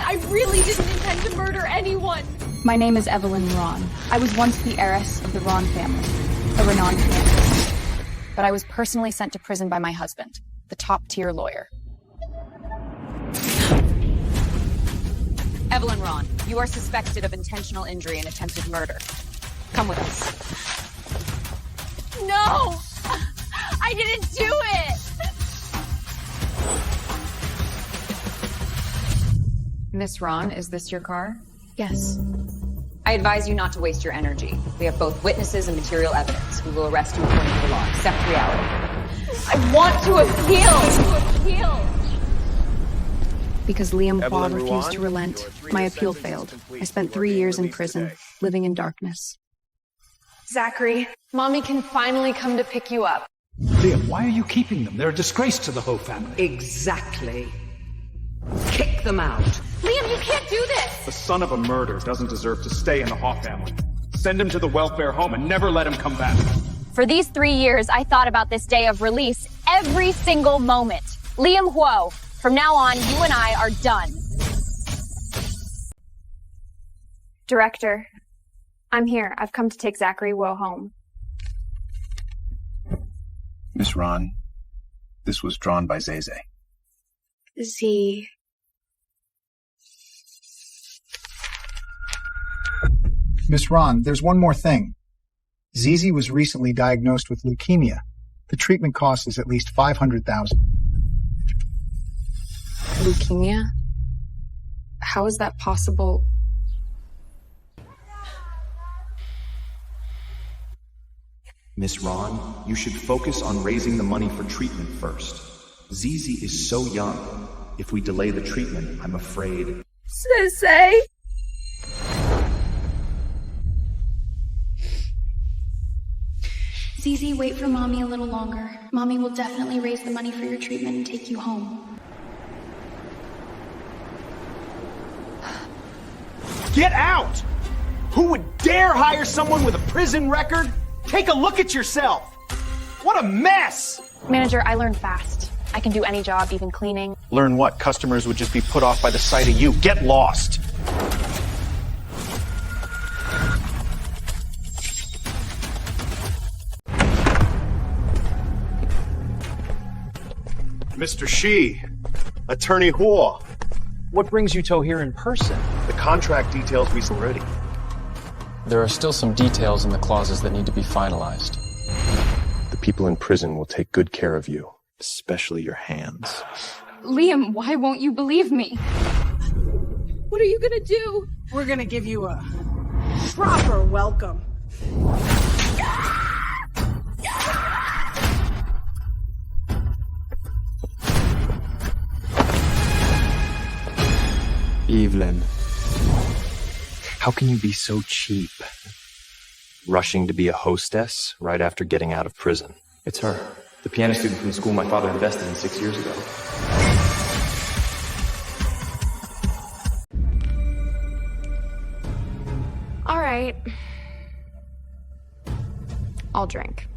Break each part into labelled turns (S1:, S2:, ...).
S1: I really didn't intend to murder anyone.
S2: My name is Evelyn Ron. I was once the heiress of the Ron family, a renowned pianist. But I was personally sent to prison by my husband, the top-tier lawyer. Evelyn Ron, you are suspected of intentional injury and attempted murder. Come with us.
S1: No! I didn't do it!
S2: Miss Ron, is this your car?
S1: Yes.
S2: I advise you not to waste your energy. We have both witnesses and material evidence. We will arrest you according to the law. Accept reality.
S1: I want to appeal!
S2: Because Liam Hua refused to relent, my appeal failed. I spent 3 years in prison, living in darkness.
S1: Zachary, Mommy can finally come to pick you up.
S3: Liam, why are you keeping them? They're a disgrace to the Ho family.
S4: Exactly. Kick them out.
S1: Liam, you can't do this!
S5: The son of a murderer doesn't deserve to stay in the Haw family. Send him to the welfare home and never let him come back.
S1: For these 3 years, I thought about this day of release every single moment. Liam Hua, from now on, you and I are done. Director, I'm here. I've come to take Zachary Hua home.
S6: Miss Ron, this was drawn by Zeze.
S1: Z.
S7: Miss Ron, there's one more thing. Zizi was recently diagnosed with leukemia. The treatment cost is at least $500,000.
S2: Leukemia? How is that possible?
S8: Miss Ron, you should focus on raising the money for treatment first. Zizi is so young. If we delay the treatment, I'm afraid.
S1: Sensei!
S9: Zizi, wait for Mommy a little longer. Mommy will definitely raise the money for your treatment and take you home.
S10: Get out! Who would dare hire someone with a prison record? Take a look at yourself! What a mess!
S1: Manager, I learned fast. I can do any job, even cleaning.
S8: Learn what? Customers would just be put off by the sight of you. Get lost!
S10: Mr. Shi, Attorney Hua.
S8: What brings you to here in person?
S10: The contract details we already.
S11: There are still some details in the clauses that need to be finalized.
S8: The people in prison will take good care of you, especially your hands.
S2: Liam, why won't you believe me?
S1: What are you gonna do?
S4: We're gonna give you a proper welcome.
S8: Evelyn, how can you be so cheap? Rushing to be a hostess right after getting out of prison.
S11: It's her, the piano student from the school my father invested in 6 years ago.
S1: All right. I'll drink.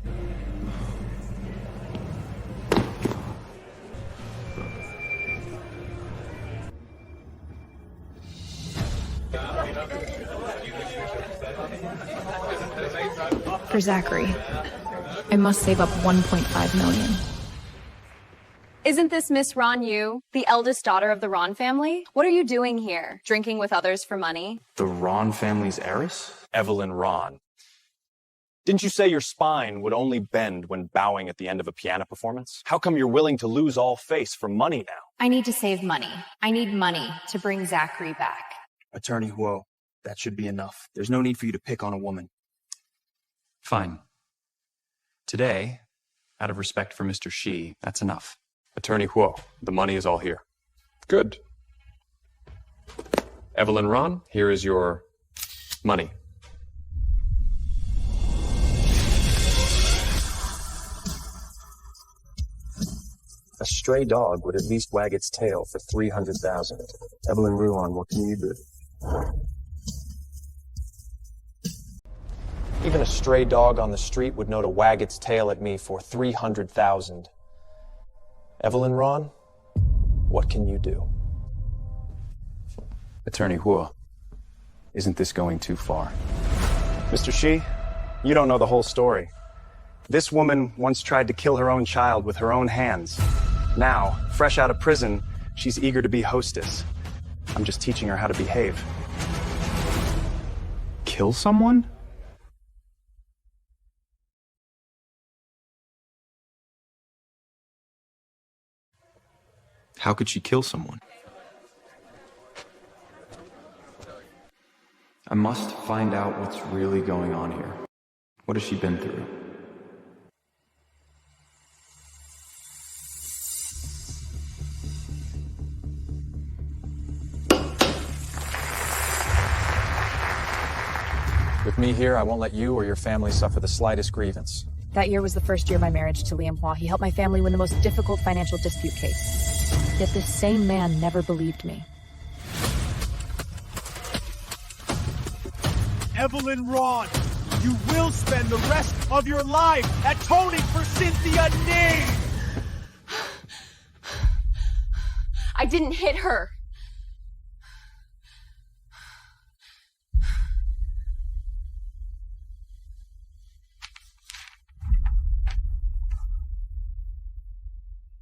S2: For Zachary, I must save up $1.5 million.
S1: Isn't this Miss Ron Yu, the eldest daughter of the Ron family? What are you doing here? Drinking with others for money?
S11: The Ron family's heiress? Evelyn Ron. Didn't you say your spine would only bend when bowing at the end of a piano performance? How come you're willing to lose all face for money now?
S2: I need to save money. I need money to bring Zachary back.
S8: Attorney Hua, that should be enough. There's no need for you to pick on a woman.
S11: Fine. Today, out of respect for Mr. Shi, that's enough. Attorney Hua, the money is all here. Good. Evelyn Ron, here is your money.
S8: A stray dog would at least wag its tail for $300,000. Evelyn Ruan, what can you do?
S11: Even a stray dog on the street would know to wag its tail at me for $300,000. Evelyn Ron, what can you do? Attorney Huo, isn't this going too far? Mr. Shi, you don't know the whole story. This woman once tried to kill her own child with her own hands. Now, fresh out of prison, she's eager to be hostess. I'm just teaching her how to behave. Kill someone? How could she kill someone? I must find out what's really going on here. What has she been through? With me here, I won't let you or your family suffer the slightest grievance.
S2: That year was the first year of my marriage to Liam Hua. He helped my family win the most difficult financial dispute case. Yet this same man never believed me.
S10: Evelyn Ron, you will spend the rest of your life atoning for Cynthia Ning!
S1: I didn't hit her.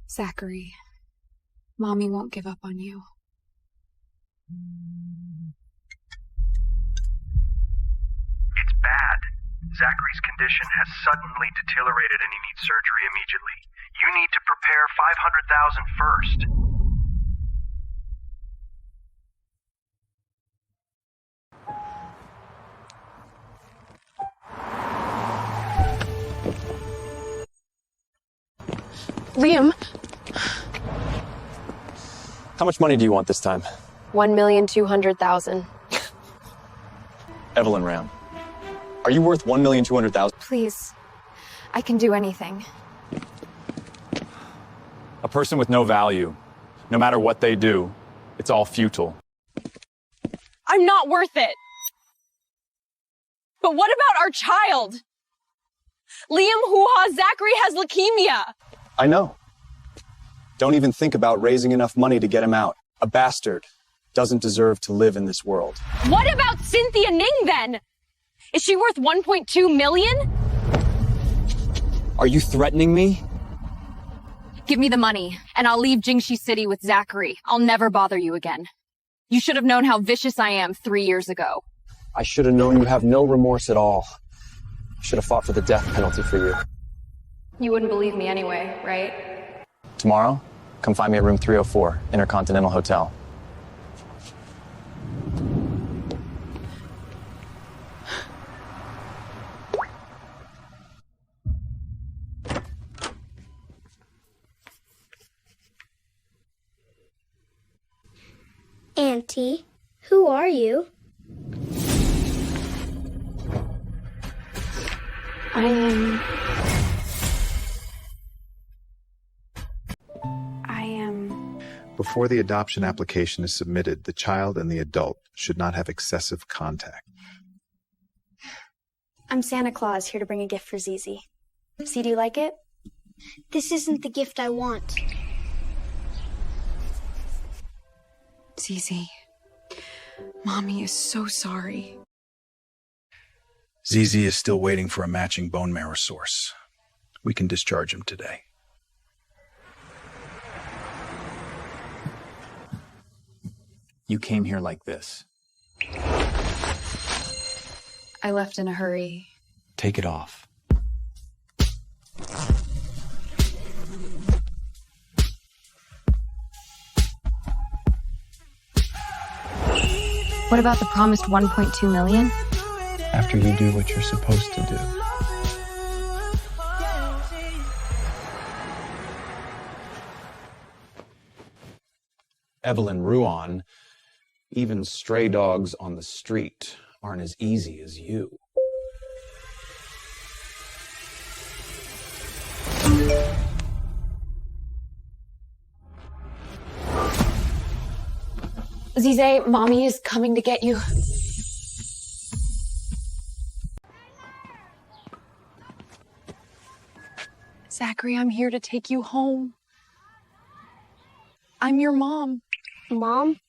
S2: Zachary, Mommy won't give up on you.
S12: It's bad. Zachary's condition has suddenly deteriorated and he needs surgery immediately. You need to prepare $500,000 first.
S1: Liam.
S11: How much money do you want this time?
S1: 1,200,000.
S11: Evelyn Ram, are you worth 1,200,000?
S2: Please, I can do anything.
S11: A person with no value, no matter what they do, it's all futile.
S1: I'm not worth it. But what about our child? Liam Hua, Zachary has leukemia.
S11: I know. Don't even think about raising enough money to get him out. A bastard doesn't deserve to live in this world.
S1: What about Cynthia Ning then? Is she worth 1.2 million?
S11: Are you threatening me?
S2: Give me the money, and I'll leave Jingxi City with Zachary. I'll never bother you again. You should have known how vicious I am 3 years ago.
S11: I should have known you have no remorse at all. I should have fought for the death penalty for you.
S9: You wouldn't believe me anyway, right?
S11: Tomorrow, come find me at room 304, Intercontinental Hotel.
S13: Auntie, who are you?
S9: I am...
S6: Before the adoption application is submitted, the child and the adult should not have excessive contact.
S13: I'm Santa Claus, here to bring a gift for Zizi. See, do you like it? This isn't the gift I want.
S2: Zizi, Mommy is so sorry.
S6: Zizi is still waiting for a matching bone marrow source. We can discharge him today.
S11: You came here like this.
S2: I left in a hurry.
S11: Take it off.
S2: What about the promised 1.2 million?
S6: After you do what you're supposed to do.
S11: Evelyn Ruan, even stray dogs on the street aren't as easy as you.
S2: Zizi, Mommy is coming to get you. Zachary, I'm here to take you home. I'm your mom.
S13: Mom?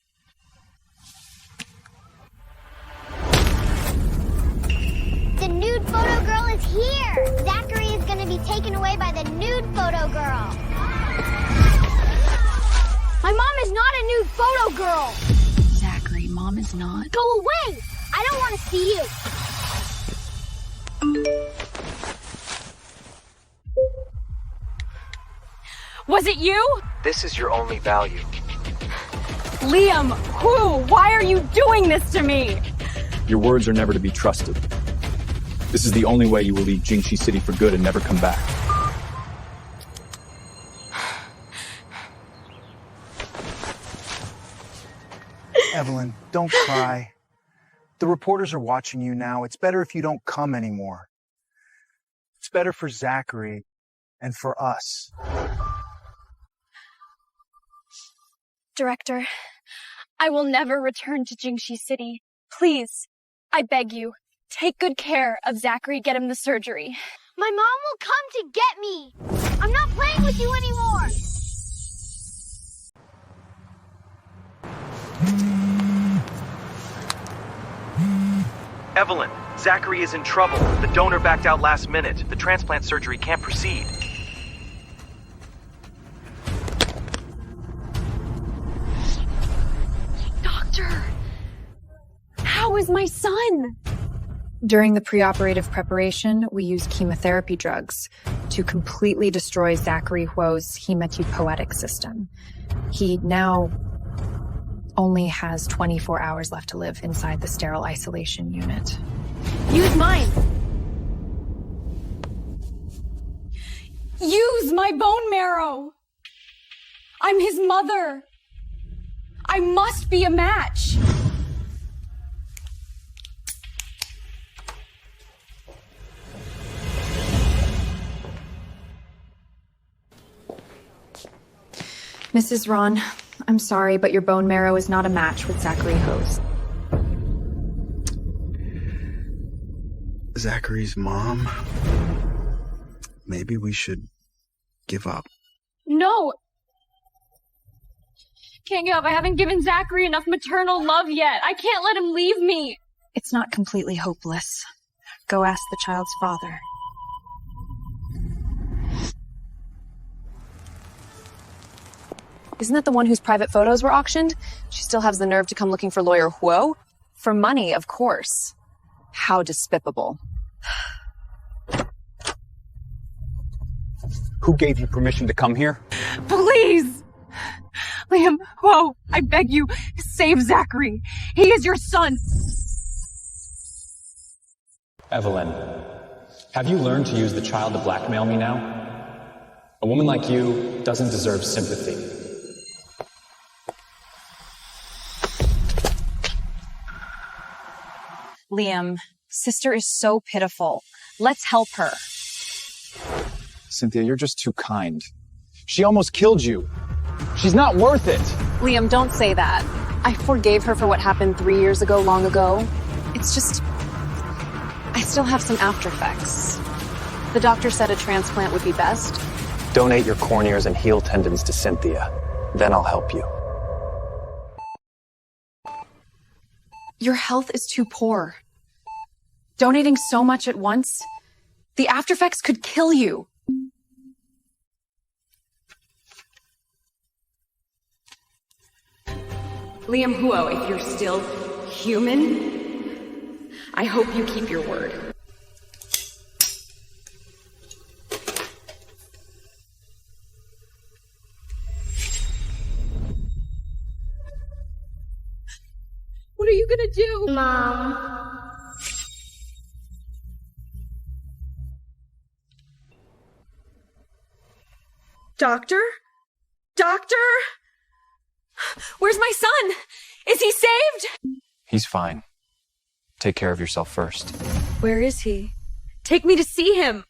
S14: nude photo girl is here! Zachary is gonna be taken away by the nude photo girl. My mom is not a nude photo girl!
S2: Zachary, Mom is not.
S14: Go away! I don't want to see you!
S1: Was it you?
S8: This is your only value.
S1: Liam, who? Why are you doing this to me?
S5: Your words are never to be trusted. This is the only way you will leave Jingxi City for good and never come back.
S7: Evelyn, don't cry. The reporters are watching you now. It's better if you don't come anymore. It's better for Zachary and for us.
S1: Director, I will never return to Jingxi City. Please, I beg you, take good care of Zachary, get him the surgery.
S14: My mom will come to get me! I'm not playing with you anymore!
S8: Evelyn, Zachary is in trouble. The donor backed out last minute. The transplant surgery can't proceed.
S1: Doctor, how is my son?
S2: During the preoperative preparation, we used chemotherapy drugs to completely destroy Zachary Huo's hematopoietic system. He now only has 24 hours left to live inside the sterile isolation unit.
S1: Use mine. Use my bone marrow. I'm his mother. I must be a match.
S2: Mrs. Ron, I'm sorry, but your bone marrow is not a match with Zachary Huo's.
S6: Zachary's mom? Maybe we should give up.
S1: No. Can't give up. I haven't given Zachary enough maternal love yet. I can't let him leave me.
S2: It's not completely hopeless. Go ask the child's father.
S15: Isn't that the one whose private photos were auctioned? She still has the nerve to come looking for lawyer Huo? For money, of course. How despicable.
S5: Who gave you permission to come here?
S1: Please! Liam, Huo, I beg you, save Zachary. He is your son.
S16: Evelyn, have you learned to use the child to blackmail me now? A woman like you doesn't deserve sympathy.
S15: Liam, sister is so pitiful. Let's help her.
S5: Cynthia, you're just too kind. She almost killed you. She's not worth it.
S15: Liam, don't say that. I forgave her for what happened 3 years ago, long ago. It's just, I still have some after effects. The doctor said a transplant would be best.
S11: Donate your corneas and heel tendons to Cynthia. Then I'll help you.
S2: Your health is too poor. Donating so much at once, the after effects could kill you.
S1: Liam Huo, if you're still human, I hope you keep your word. What are you gonna do?
S14: Mom.
S4: Doctor? Doctor?
S1: Where's my son? Is he saved?
S11: He's fine. Take care of yourself first.
S1: Where is he? Take me to see him.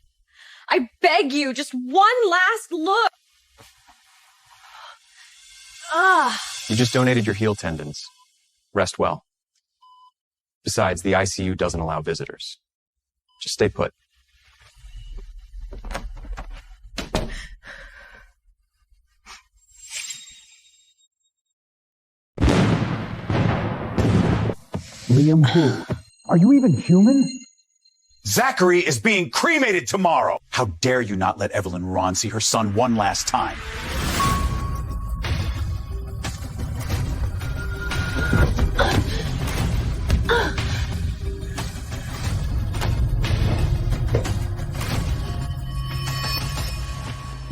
S1: I beg you, just one last look.
S11: You just donated your heel tendons. Rest well. Besides, the ICU doesn't allow visitors. Just stay put.
S3: Liam who? Are you even human?
S10: Zachary is being cremated tomorrow. How dare you not let Evelyn Ron see her son one last time?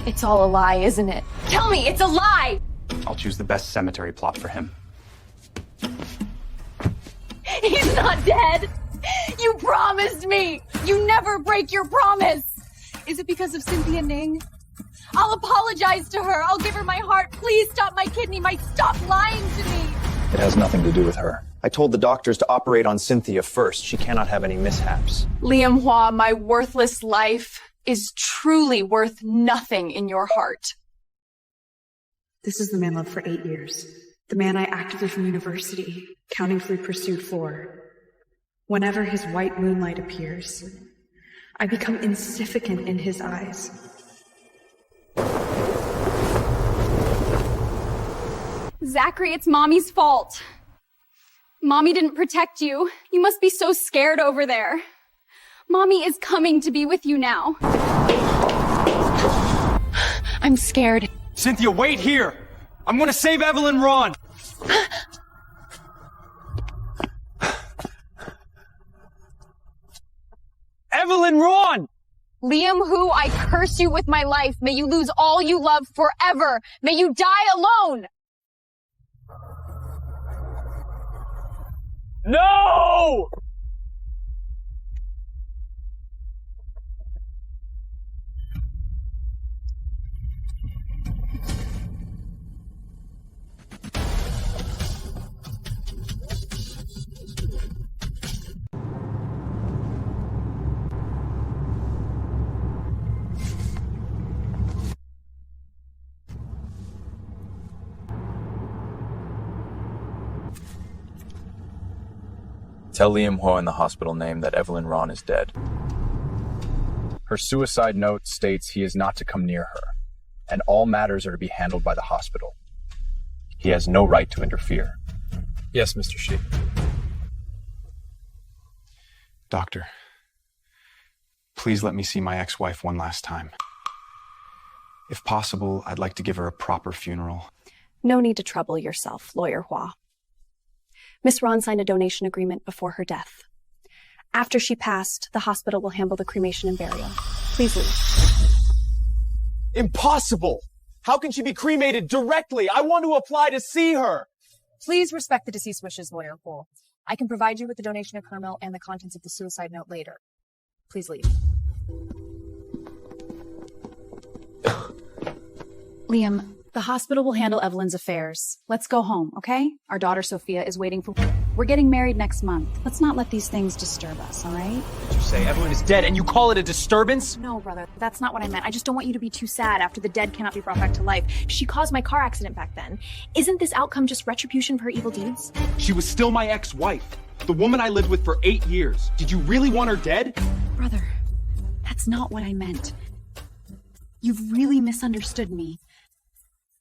S1: It's all a lie, isn't it? Tell me it's a lie!
S11: I'll choose the best cemetery plot for him.
S1: He's not dead! You promised me! You never break your promise! Is it because of Cynthia Ning? I'll apologize to her. I'll give her my heart. Please stop my kidney. Stop lying to me.
S11: It has nothing to do with her. I told the doctors to operate on Cynthia first. She cannot have any mishaps.
S15: Liam Hua, my worthless life is truly worth nothing in your heart.
S4: This is the man loved for 8 years. The man I actively from university, countingly pursued for. Whenever his white moonlight appears, I become insignificant in his eyes.
S1: Zachary, it's Mommy's fault. Mommy didn't protect you. You must be so scared over there. Mommy is coming to be with you now. I'm scared.
S10: Cynthia, wait here! I'm gonna save Evelyn Ron! Evelyn Ron!
S1: Liam Hu, I curse you with my life. May you lose all you love forever. May you die alone.
S10: No!
S17: Tell Liam Ho in the hospital name that Evelyn Ron is dead. Her suicide note states he is not to come near her, and all matters are to be handled by the hospital. He has no right to interfere. Yes, Mr. Shi.
S11: Doctor, please let me see my ex-wife one last time. If possible, I'd like to give her a proper funeral.
S15: No need to trouble yourself, Lawyer Hua. Miss Ron signed a donation agreement before her death. After she passed, the hospital will handle the cremation and burial. Please leave.
S10: Impossible! How can she be cremated directly? I want to apply to see her!
S2: Please respect the deceased wishes, Lawyer Poole. I can provide you with the donation of Carmel and the contents of the suicide note later. Please leave.
S18: Liam, the hospital will handle Evelyn's affairs. Let's go home, okay? Our daughter Sophia is waiting for... We're getting married next month. Let's not let these things disturb us, all right?
S10: Did you say Evelyn is dead and you call it a disturbance?
S18: No, brother, that's not what I meant. I just don't want you to be too sad after the dead cannot be brought back to life. She caused my car accident back then. Isn't this outcome just retribution for her evil deeds?
S10: She was still my ex-wife. The woman I lived with for 8 years. Did you really want her dead?
S18: Brother, that's not what I meant. You've really misunderstood me.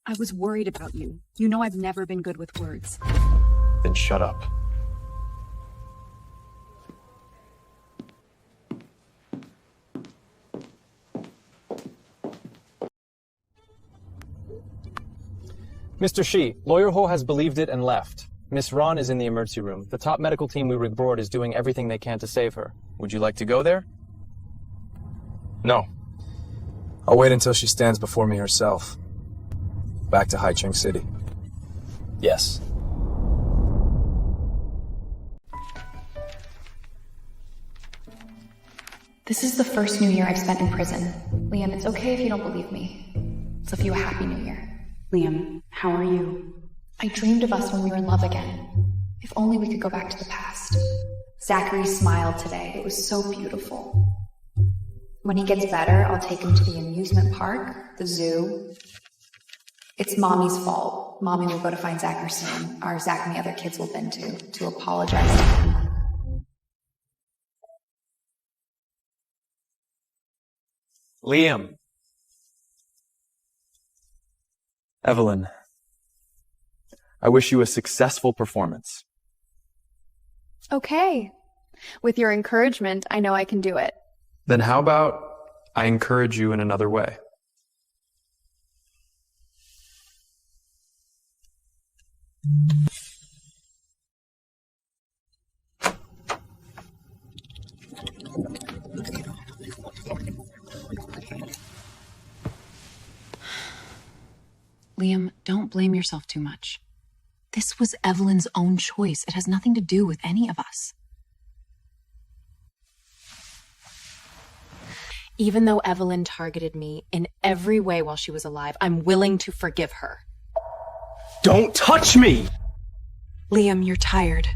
S18: I was worried about you. You know I've never been good with words.
S17: Then shut up.
S16: Mr. Shi, Lawyer Ho has believed it and left. Miss Ron is in the emergency room. The top medical team we were aboard is doing everything they can to save her.
S17: Would you like to go there?
S19: No. I'll wait until she stands before me herself. Back to Haicheng City.
S16: Yes.
S9: This is the first New Year I've spent in prison. Liam, it's okay if you don't believe me. Let's wish you a happy New Year.
S18: Liam, how are you?
S9: I dreamed of us when we were in love again. If only we could go back to the past. Zachary smiled today. It was so beautiful. When he gets better, I'll take him to the amusement park, the zoo. It's Mommy's fault. Mommy will go to find Zachary soon, or Zach and the other kids will been to apologize to him.
S10: Liam.
S17: Evelyn, I wish you a successful performance.
S1: Okay.
S15: With your encouragement, I know I can do it.
S19: Then how about I encourage you in another way?
S18: Liam, don't blame yourself too much. This was Evelyn's own choice. It has nothing to do with any of us. Even though Evelyn targeted me in every way while she was alive, I'm willing to forgive her.
S10: Don't touch me!
S15: Liam, you're tired.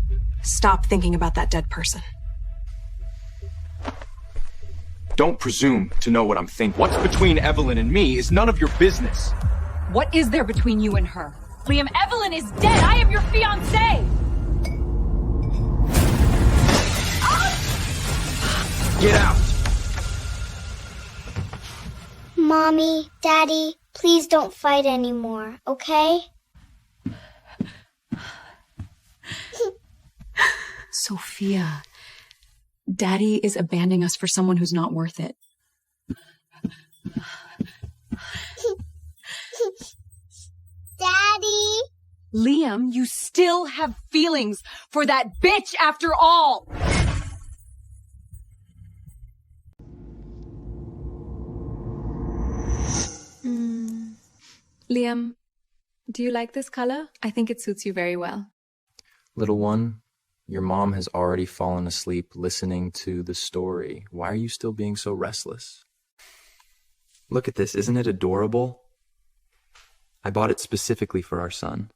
S15: Stop thinking about that dead person.
S5: Don't presume to know what I'm thinking. What's between Evelyn and me is none of your business.
S18: What is there between you and her? Liam, Evelyn is dead. I am your fiancé.
S5: Get out!
S14: Mommy, Daddy, please don't fight anymore, okay?
S18: Sophia, Daddy is abandoning us for someone who's not worth it.
S14: Daddy!
S18: Liam, you still have feelings for that bitch after all!
S15: Liam, do you like this color? I think it suits you very well.
S17: Little one, your mom has already fallen asleep listening to the story. Why are you still being so restless? Look at this, isn't it adorable? I bought it specifically for our son.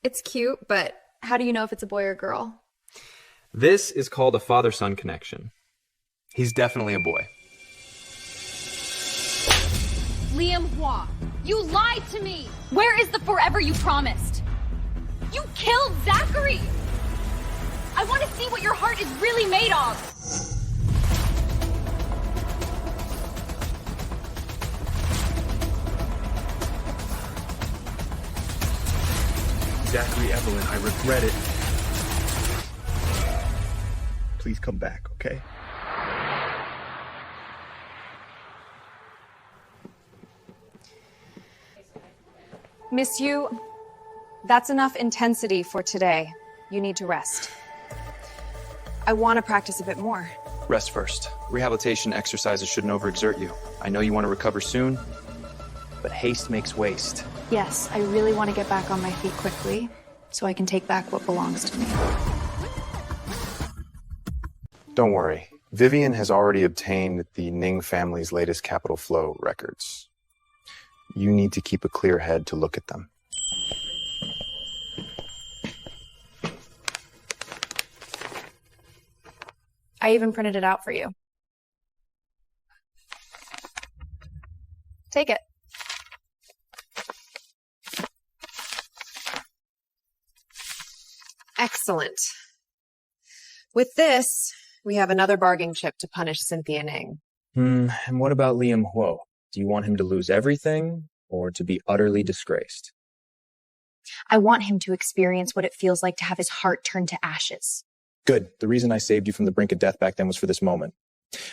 S15: It's cute, but how do you know if it's a boy or girl?
S19: This is called a father-son connection. He's definitely a boy.
S1: Liam Hua, you lied to me! Where is the forever you promised? You killed Zachary! I want to see what your heart is really made of!
S5: Zachary, Evelyn, I regret it. Please come back, okay?
S15: Miss Yu, that's enough intensity for today. You need to rest. I want to practice a bit more.
S19: Rest first. Rehabilitation exercises shouldn't overexert you. I know you want to recover soon, but haste makes waste.
S15: Yes, I really want to get back on my feet quickly, so I can take back what belongs to me.
S6: Don't worry. Vivian has already obtained the Ning family's latest capital flow records. You need to keep a clear head to look at them.
S15: I even printed it out for you. Take it.
S2: Excellent. With this, we have another bargaining chip to punish Cynthia Ning.
S19: And what about Liam Huo? Do you want him to lose everything or to be utterly disgraced?
S9: I want him to experience what it feels like to have his heart turned to ashes.
S19: Good. The reason I saved you from the brink of death back then was for this moment.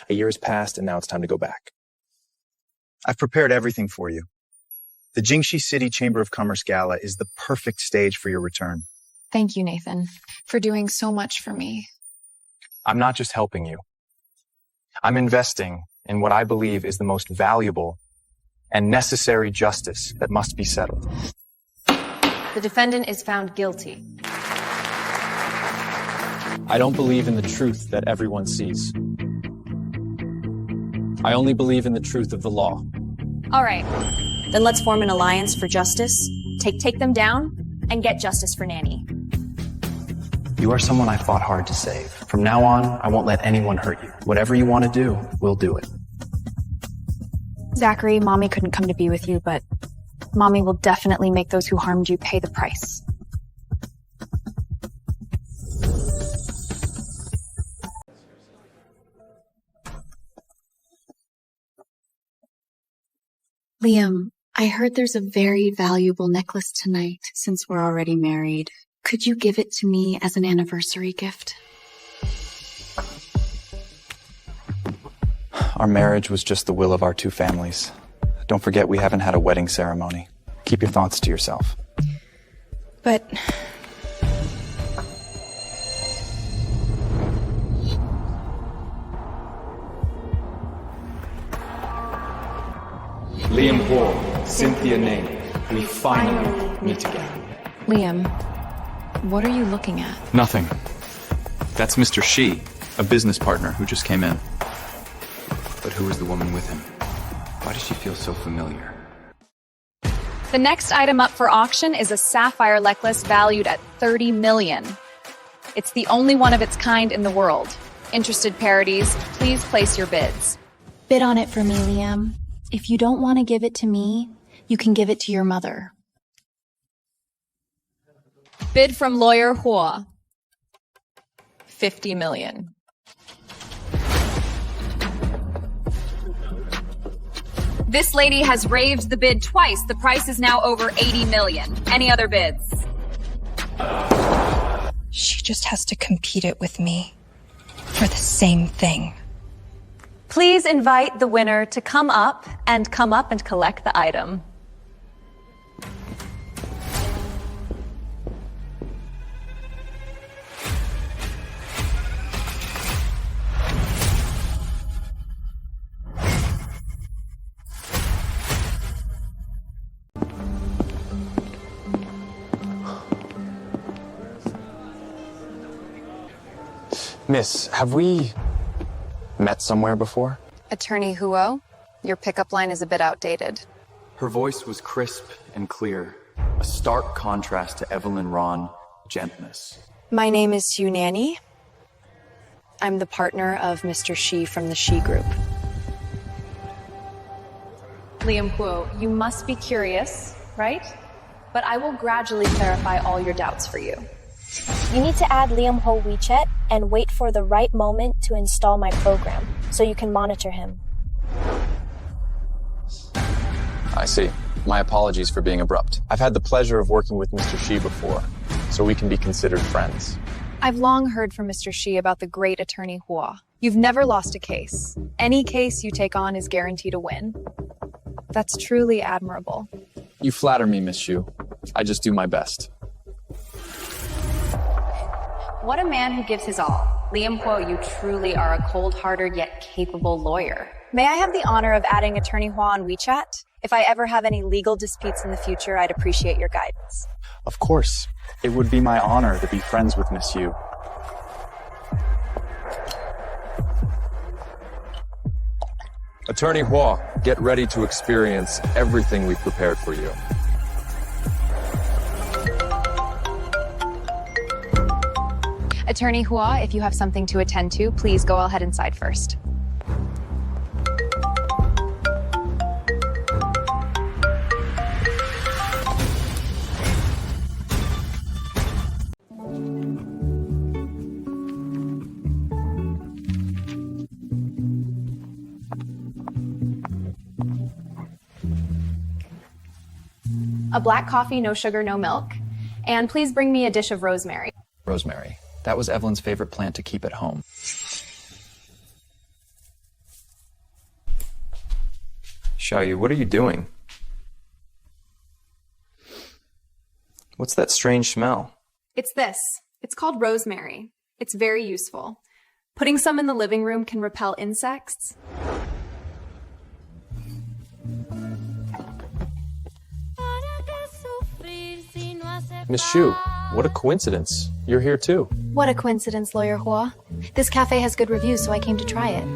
S19: A year has passed and now it's time to go back.
S7: I've prepared everything for you. The Jingxi City Chamber of Commerce Gala is the perfect stage for your return.
S2: Thank you, Nathan, for doing so much for me.
S19: I'm not just helping you. I'm investing in what I believe is the most valuable and necessary justice that must be settled.
S2: The defendant is found guilty.
S16: I don't believe in the truth that everyone sees. I only believe in the truth of the law.
S9: All right, then let's form an alliance for justice, take them down, and get justice for Nanny.
S17: You are someone I fought hard to save. From now on, I won't let anyone hurt you. Whatever you want to do, we'll do it.
S9: Zachary, Mommy couldn't come to be with you, but Mommy will definitely make those who harmed you pay the price.
S18: Liam, I heard there's a very valuable necklace tonight since we're already married. Could you give it to me as an anniversary gift?
S19: Our marriage was just the will of our two families. Don't forget, we haven't had a wedding ceremony. Keep your thoughts to yourself.
S2: But
S16: Liam Ho, Cynthia Ning, we finally meet again.
S2: Liam, what are you looking at?
S17: Nothing. That's Mr. Shi, a business partner who just came in. But who is the woman with him? Why does she feel so familiar?
S1: The next item up for auction is a sapphire necklace valued at $30 million. It's the only one of its kind in the world. Interested parodies, please place your bids.
S18: Bid on it for me, Liam. If you don't want to give it to me, you can give it to your mother.
S1: Bid from lawyer Hua. $50 million. This lady has raved the bid twice. The price is now over $80 million. Any other bids?
S2: She just has to compete it with me for the same thing.
S1: Please invite the winner to come up and collect the item.
S19: Miss, have we met somewhere before?
S2: Attorney Huo, your pickup line is a bit outdated.
S17: Her voice was crisp and clear, a stark contrast to Evelyn Ron gentness.
S2: My name is Hugh Nanny. I'm the partner of Mr. Shi from the Shi Group.
S1: Liam Huo, you must be curious, right? But I will gradually clarify all your doubts for you.
S13: You need to add Liam Ho WeChat and wait for the right moment to install my program so you can monitor him.
S19: I see. My apologies for being abrupt. I've had the pleasure of working with Mr. Shi before, so we can be considered friends.
S2: I've long heard from Mr. Shi about the great attorney Hua. You've never lost a case. Any case you take on is guaranteed a win. That's truly admirable.
S19: You flatter me, Miss Xu. I just do my best.
S1: What a man who gives his all. Liam Huo, you truly are a cold-hearted yet capable lawyer.
S2: May I have the honor of adding Attorney Hua on WeChat? If I ever have any legal disputes in the future, I'd appreciate your guidance.
S19: Of course. It would be my honor to be friends with Miss Xu.
S20: Attorney Hua, get ready to experience everything we've prepared for you.
S2: Attorney Hua, if you have something to attend to, please go ahead inside first.
S1: A black coffee, no sugar, no milk. And please bring me a dish of rosemary.
S19: Rosemary. That was Evelyn's favorite plant to keep at home. Xiaoyu, what are you doing? What's that strange smell?
S1: It's this. It's called rosemary. It's very useful. Putting some in the living room can repel insects.
S19: Miss Xu, what a coincidence. You're here too.
S18: What a coincidence, Lawyer Hua. This cafe has good reviews, so I came to try it.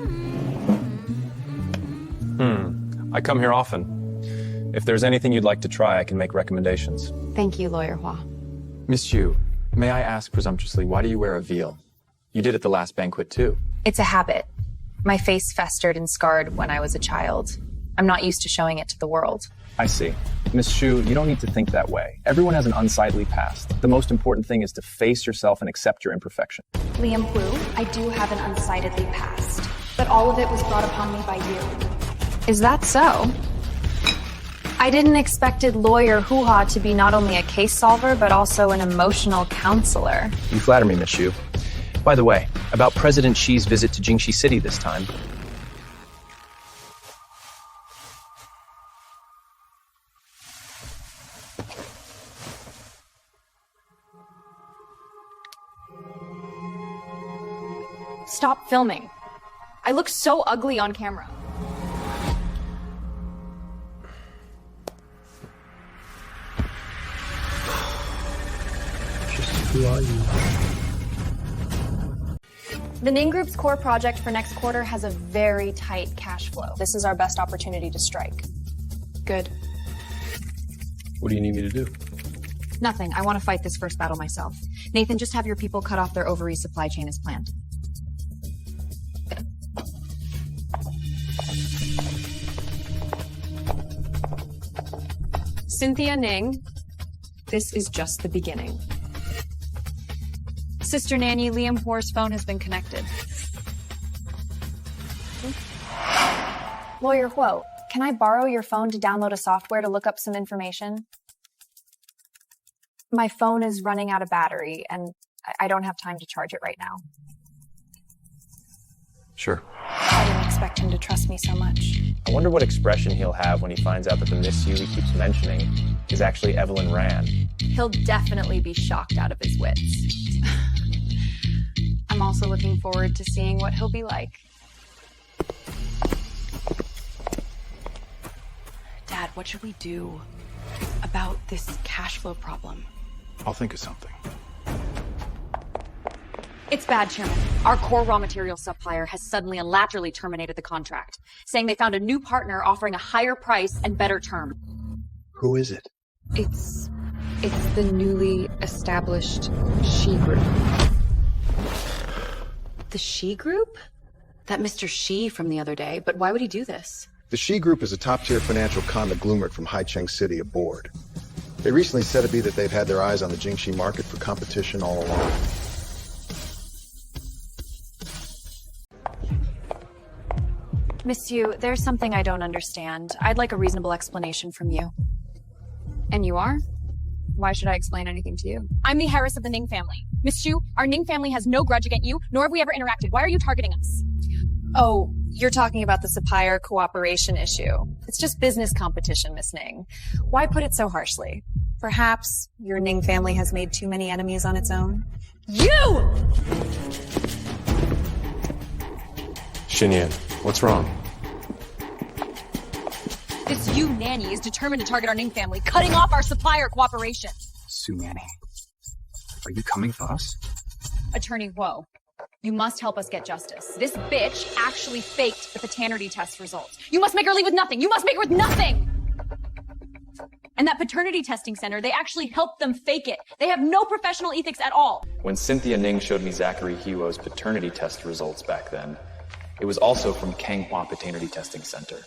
S19: I come here often. If there's anything you'd like to try, I can make recommendations.
S2: Thank you, Lawyer Hua.
S19: Miss Xu, may I ask presumptuously, why do you wear a veil? You did at the last banquet too.
S2: It's a habit. My face festered and scarred when I was a child. I'm not used to showing it to the world.
S19: I see. Miss Xu, you don't need to think that way. Everyone has an unsightly past. The most important thing is to face yourself and accept your imperfection.
S1: Liam Hu, I do have an unsightly past, but all of it was brought upon me by you.
S2: Is that so? I didn't expect lawyer Hoo-ha to be not only a case solver, but also an emotional counselor.
S17: You flatter me, Miss Xu. By the way, about President Xi's visit to Jingxi City this time.
S1: Stop filming. I look so ugly on camera.
S3: Who are you?
S13: The Ning Group's core project for next quarter has a very tight cash flow. This is our best opportunity to strike.
S2: Good.
S17: What do you need me to do?
S21: Nothing. I want to fight this first battle myself. Nathan, just have your people cut off their ovary supply chain as planned.
S1: Cynthia Ning, this is just the beginning. Sister Nanny, Liam Hoare's phone has been connected.
S13: Lawyer Huo, can I borrow your phone to download a software to look up some information? My phone is running out of battery, and I don't have time to charge it right now.
S17: Sure.
S13: I didn't expect him to trust me so much.
S11: I wonder what expression he'll have when he finds out that the Miss Xu he keeps mentioning is actually Evelyn Rand.
S1: He'll definitely be shocked out of his wits. I'm also looking forward to seeing what he'll be like.
S22: Dad, what should we do about this cash flow problem?
S3: I'll think of something.
S21: It's bad, Chairman. Our core raw material supplier has suddenly and laterally terminated the contract, saying they found a new partner offering a higher price and better terms.
S6: Who is it?
S2: It's the newly established Xi Group.
S22: The Xi Group? That Mr. Xi from the other day, but why would he do this?
S23: The Xi Group is a top-tier financial conglomerate from Haicheng City aboard. They recently said it be that they've had their eyes on the Jingxi market for competition all along.
S2: Miss Yu, there's something I don't understand. I'd like a reasonable explanation from you.
S1: And you are? Why should I explain anything to you? I'm the heiress of the Ning family. Miss Xu, our Ning family has no grudge against you, nor have we ever interacted. Why are you targeting us?
S2: Oh, you're talking about the supplier cooperation issue. It's just business competition, Miss Ning. Why put it so harshly? Perhaps your Ning family has made too many enemies on its own?
S1: You!
S20: Xinyan, what's wrong?
S1: This Yu Nanny is determined to target our Ning family, cutting off our supplier cooperation.
S3: Su Nanny, are you coming for us?
S1: Attorney Huo, you must help us get justice. This bitch actually faked the paternity test results. You must make her leave with nothing. You must make her with nothing! And that paternity testing center, they actually helped them fake it. They have no professional ethics at all.
S16: When Cynthia Ning showed me Zachary Hewo's paternity test results back then, it was also from Kanghua Paternity Testing Center.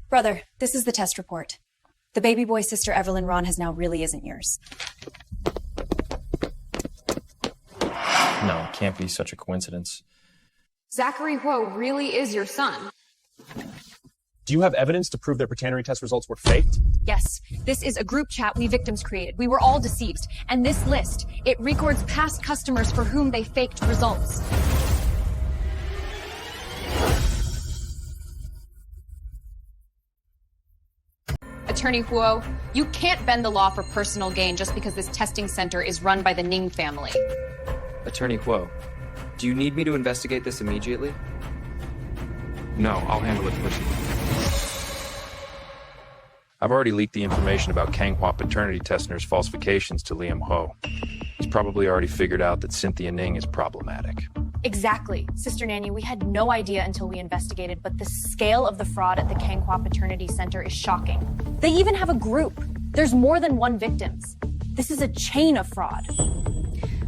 S2: Brother, this is the test report. The baby boy's sister Evelyn Ron has now really isn't yours.
S16: No, it can't be such a coincidence.
S1: Zachary Huo really is your son.
S11: Do you have evidence to prove their paternity test results were faked?
S1: Yes, this is a group chat we victims created. We were all deceived. And this list, it records past customers for whom they faked results. Attorney Huo, you can't bend the law for personal gain just because this testing center is run by the Ning family.
S24: Attorney Huo, do you need me to investigate this immediately?
S20: No, I'll handle it personally.
S17: I've already leaked the information about Kanghua paternity testers' falsifications to Liam Ho. He's probably already figured out that Cynthia Ning is problematic.
S13: Exactly. Sister Nanny, we had no idea until we investigated, but the scale of the fraud at the Kanghua Paternity Center is shocking. They even have a group. There's more than one victims. This is a chain of fraud.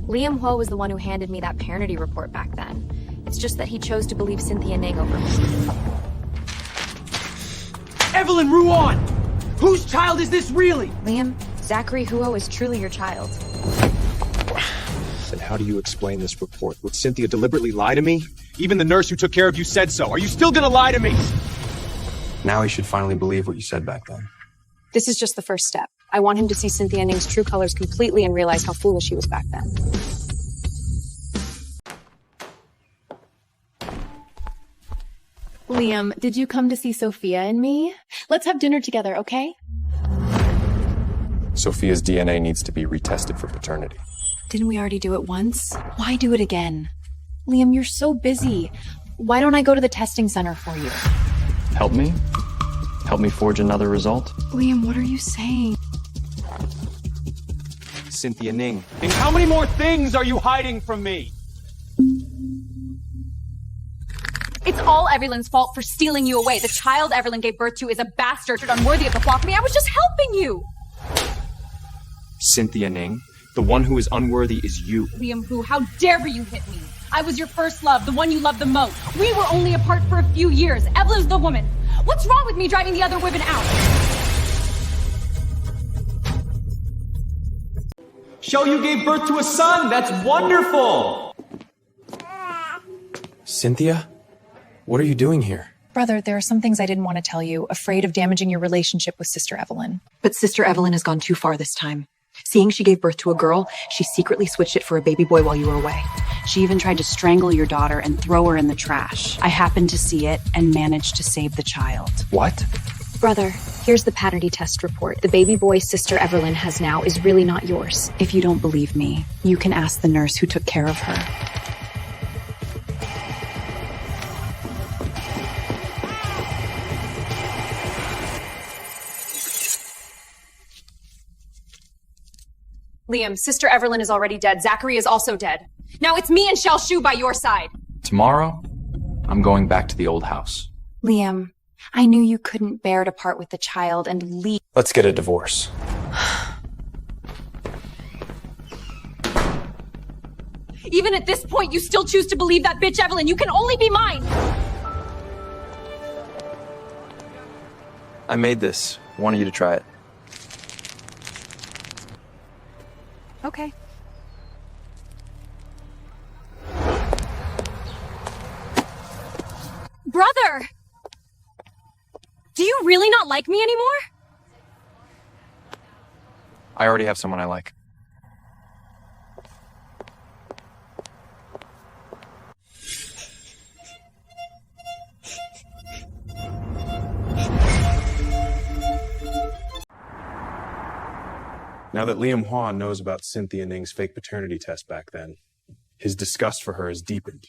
S2: Liam Ho was the one who handed me that paternity report back then. It's just that he chose to believe Cynthia Ning over me.
S10: Evelyn Ruan! Whose child is this really?
S2: Liam, Zachary Huo is truly your child.
S10: Then how do you explain this report? Would Cynthia deliberately lie to me? Even the nurse who took care of you said so. Are you still gonna lie to me?
S19: Now he should finally believe what you said back then.
S15: This is just the first step. I want him to see Cynthia Ning's true colors completely and realize how foolish he was back then.
S13: Liam, did you come to see Sophia and me? Let's have dinner together, okay?
S20: Sophia's DNA needs to be retested for paternity.
S13: Didn't we already do it once? Why do it again? Liam, you're so busy. Why don't I go to the testing center for you?
S19: Help me? Help me forge another result?
S13: Liam, what are you saying?
S19: Cynthia Ning.
S10: And how many more things are you hiding from me?
S1: It's all Evelyn's fault for stealing you away. The child Evelyn gave birth to is a bastard unworthy of the flock of me. I was just helping you.
S19: Cynthia Ning? The one who is unworthy is you.
S1: Liam Hu, how dare you hit me? I was your first love, the one you loved the most. We were only apart for a few years. Evelyn's the woman. What's wrong with me driving the other women out?
S10: Show you gave birth to a son. That's wonderful.
S19: Cynthia? What are you doing here?
S2: Brother, there are some things I didn't want to tell you, afraid of damaging your relationship with Sister Evelyn.
S22: But Sister Evelyn has gone too far this time. Seeing she gave birth to a girl, she secretly switched it for a baby boy while you were away. She even tried to strangle your daughter and throw her in the trash. I happened to see it and managed to save the child.
S19: What?
S15: Brother, here's the paternity test report. The baby boy Sister Evelyn has now is really not yours.
S22: If you don't believe me, you can ask the nurse who took care of her.
S13: Liam, Sister Evelyn is already dead. Zachary is also dead. Now it's me and Shao Shu by your side.
S19: Tomorrow, I'm going back to the old house.
S9: Liam, I knew you couldn't bear to part with the child and leave.
S19: Let's get a divorce.
S1: Even at this point, you still choose to believe that bitch Evelyn. You can only be mine.
S19: I made this. Wanted you to try it.
S15: Okay.
S13: Brother! Do you really not like me anymore?
S19: I already have someone I like.
S11: Now that Liam Hua knows about Cynthia Ning's fake paternity test back then, his disgust for her has deepened.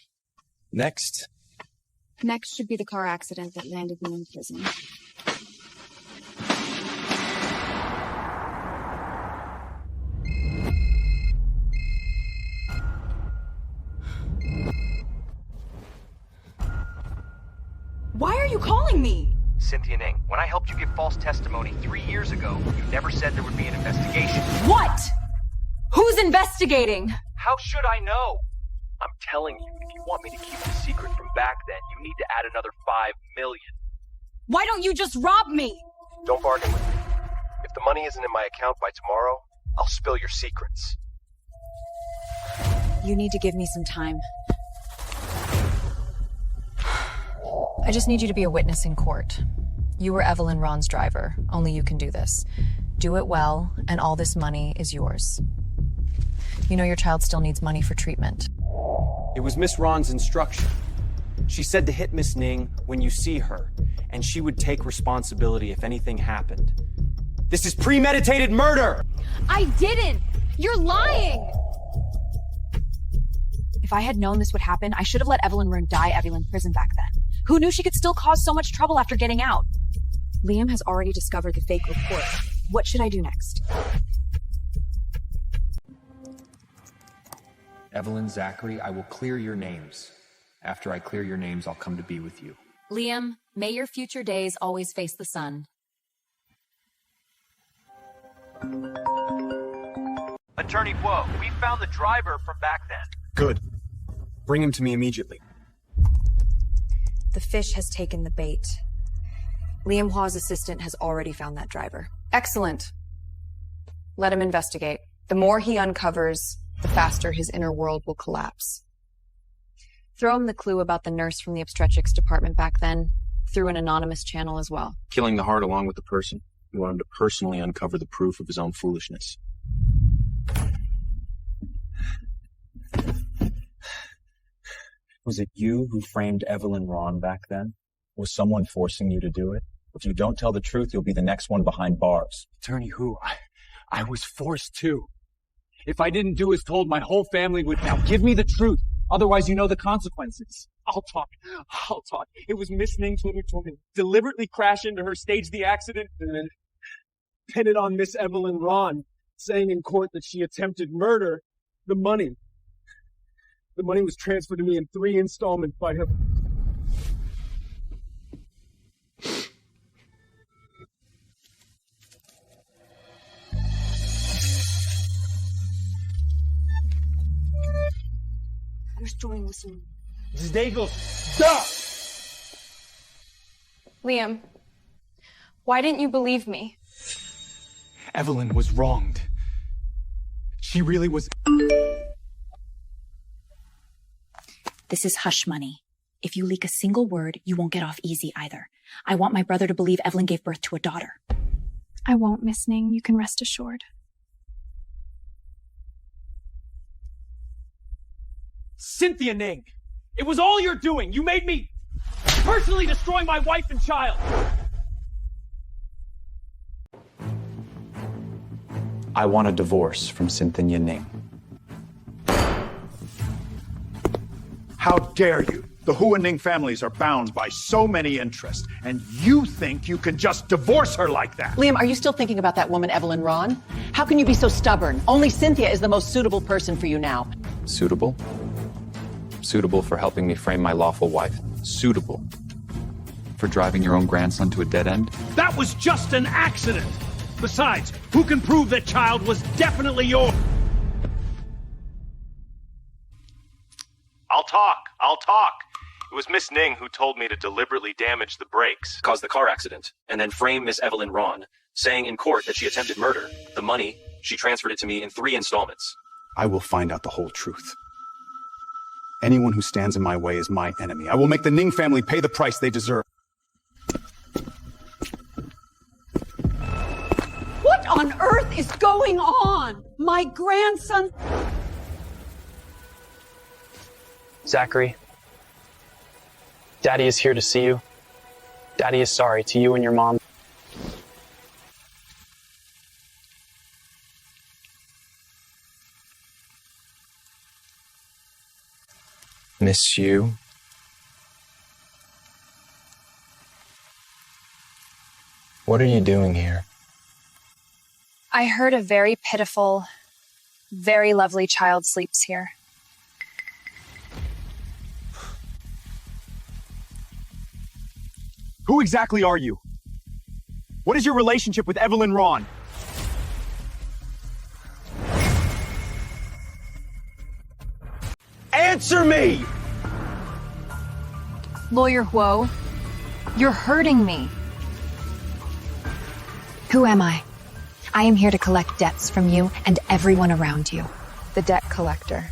S11: Next.
S9: Next should be the car accident that landed me in prison.
S1: Why are you calling me?
S4: Cynthia Ning, when I helped you give false testimony 3 years ago, you never said there would be an investigation.
S1: What? Who's investigating?
S4: How should I know? I'm telling you, if you want me to keep the secret from back then, you need to add another 5 million.
S1: Why don't you just rob me?
S4: Don't bargain with me. If the money isn't in my account by tomorrow, I'll spill your secrets.
S2: You need to give me some time. I just need you to be a witness in court. You were Evelyn Ron's driver. Only you can do this. Do it well, and all this money is yours. You know your child still needs money for treatment.
S10: It was Miss Ron's instruction. She said to hit Miss Ning when you see her, and she would take responsibility if anything happened. This is premeditated murder!
S1: I didn't! You're lying!
S2: If I had known this would happen, I should have let Evelyn Ron die Evelyn prison back then. Who knew she could still cause so much trouble after getting out? Liam has already discovered the fake report. What should I do next?
S16: Evelyn, Zachary, I will clear your names. After I clear your names, I'll come to be with you.
S21: Liam, may your future days always face the sun.
S4: Attorney Guo, we found the driver from back then.
S11: Good. Bring him to me immediately.
S2: The fish has taken the bait. Liam Hua's assistant has already found that driver. Excellent. Let him investigate. The more he uncovers, the faster his inner world will collapse. Throw him the clue about the nurse from the obstetrics department back then.
S21: through an anonymous channel as well.
S17: Killing the heart along with the person. You want him to personally uncover the proof of his own foolishness.
S11: Was it you who framed Evelyn Ron back then? Was someone forcing you to do it? If you don't tell the truth, you'll be the next one behind bars.
S10: Attorney Hu, I was forced to. If I didn't do as told, my whole family would. Now give me the truth. Otherwise, you know the consequences. I'll talk. It was Miss Ning's who told me to deliberately crash into her, stage the accident, and then pin it on Miss Evelyn Ron, saying in court that she attempted murder. The money was transferred to me in 3 installments by her. Stop!
S13: Liam, why didn't you believe me?
S10: Evelyn was wronged. She really was.
S18: This is hush money. If you leak a single word, you won't get off easy either. I want my brother to believe Evelyn gave birth to a daughter.
S15: I won't, Miss Ning. You can rest assured.
S10: Cynthia Ning! It was all you're doing! You made me personally destroy my wife and child!
S11: I want a divorce from Cynthia Ning.
S7: How dare you? The Hu and Ning families are bound by so many interests, and you think you can just divorce her like that?
S5: Liam, are you still thinking about that woman, Evelyn Ron? How can you be so stubborn? Only Cynthia is the most suitable person for you now.
S17: Suitable? Suitable for helping me frame my lawful wife. Suitable for driving your own grandson to a dead end.
S3: That was just an accident. Besides, who can prove that child was definitely yours?
S11: I'll talk. It was Miss Ning who told me to deliberately damage the brakes,
S10: Caused the car accident, and then frame Miss Evelyn Ron, saying in court that she attempted murder. The money, she transferred it to me in 3 installments.
S7: I will find out the whole truth. Anyone who stands in my way is my enemy. I will make the Ning family pay the price they deserve.
S5: What on earth is going on? My grandson...
S16: Zachary, Daddy is here to see you. Daddy is sorry to you and your mom.
S6: Miss you? What are you doing here?
S2: I heard a very pitiful, very lovely child sleeps here.
S10: Who exactly are you? What is your relationship with Evelyn Ron? Answer me!
S2: Lawyer Huo, you're hurting me.
S22: Who am I? I am here to collect debts from you and everyone around you.
S2: The debt collector.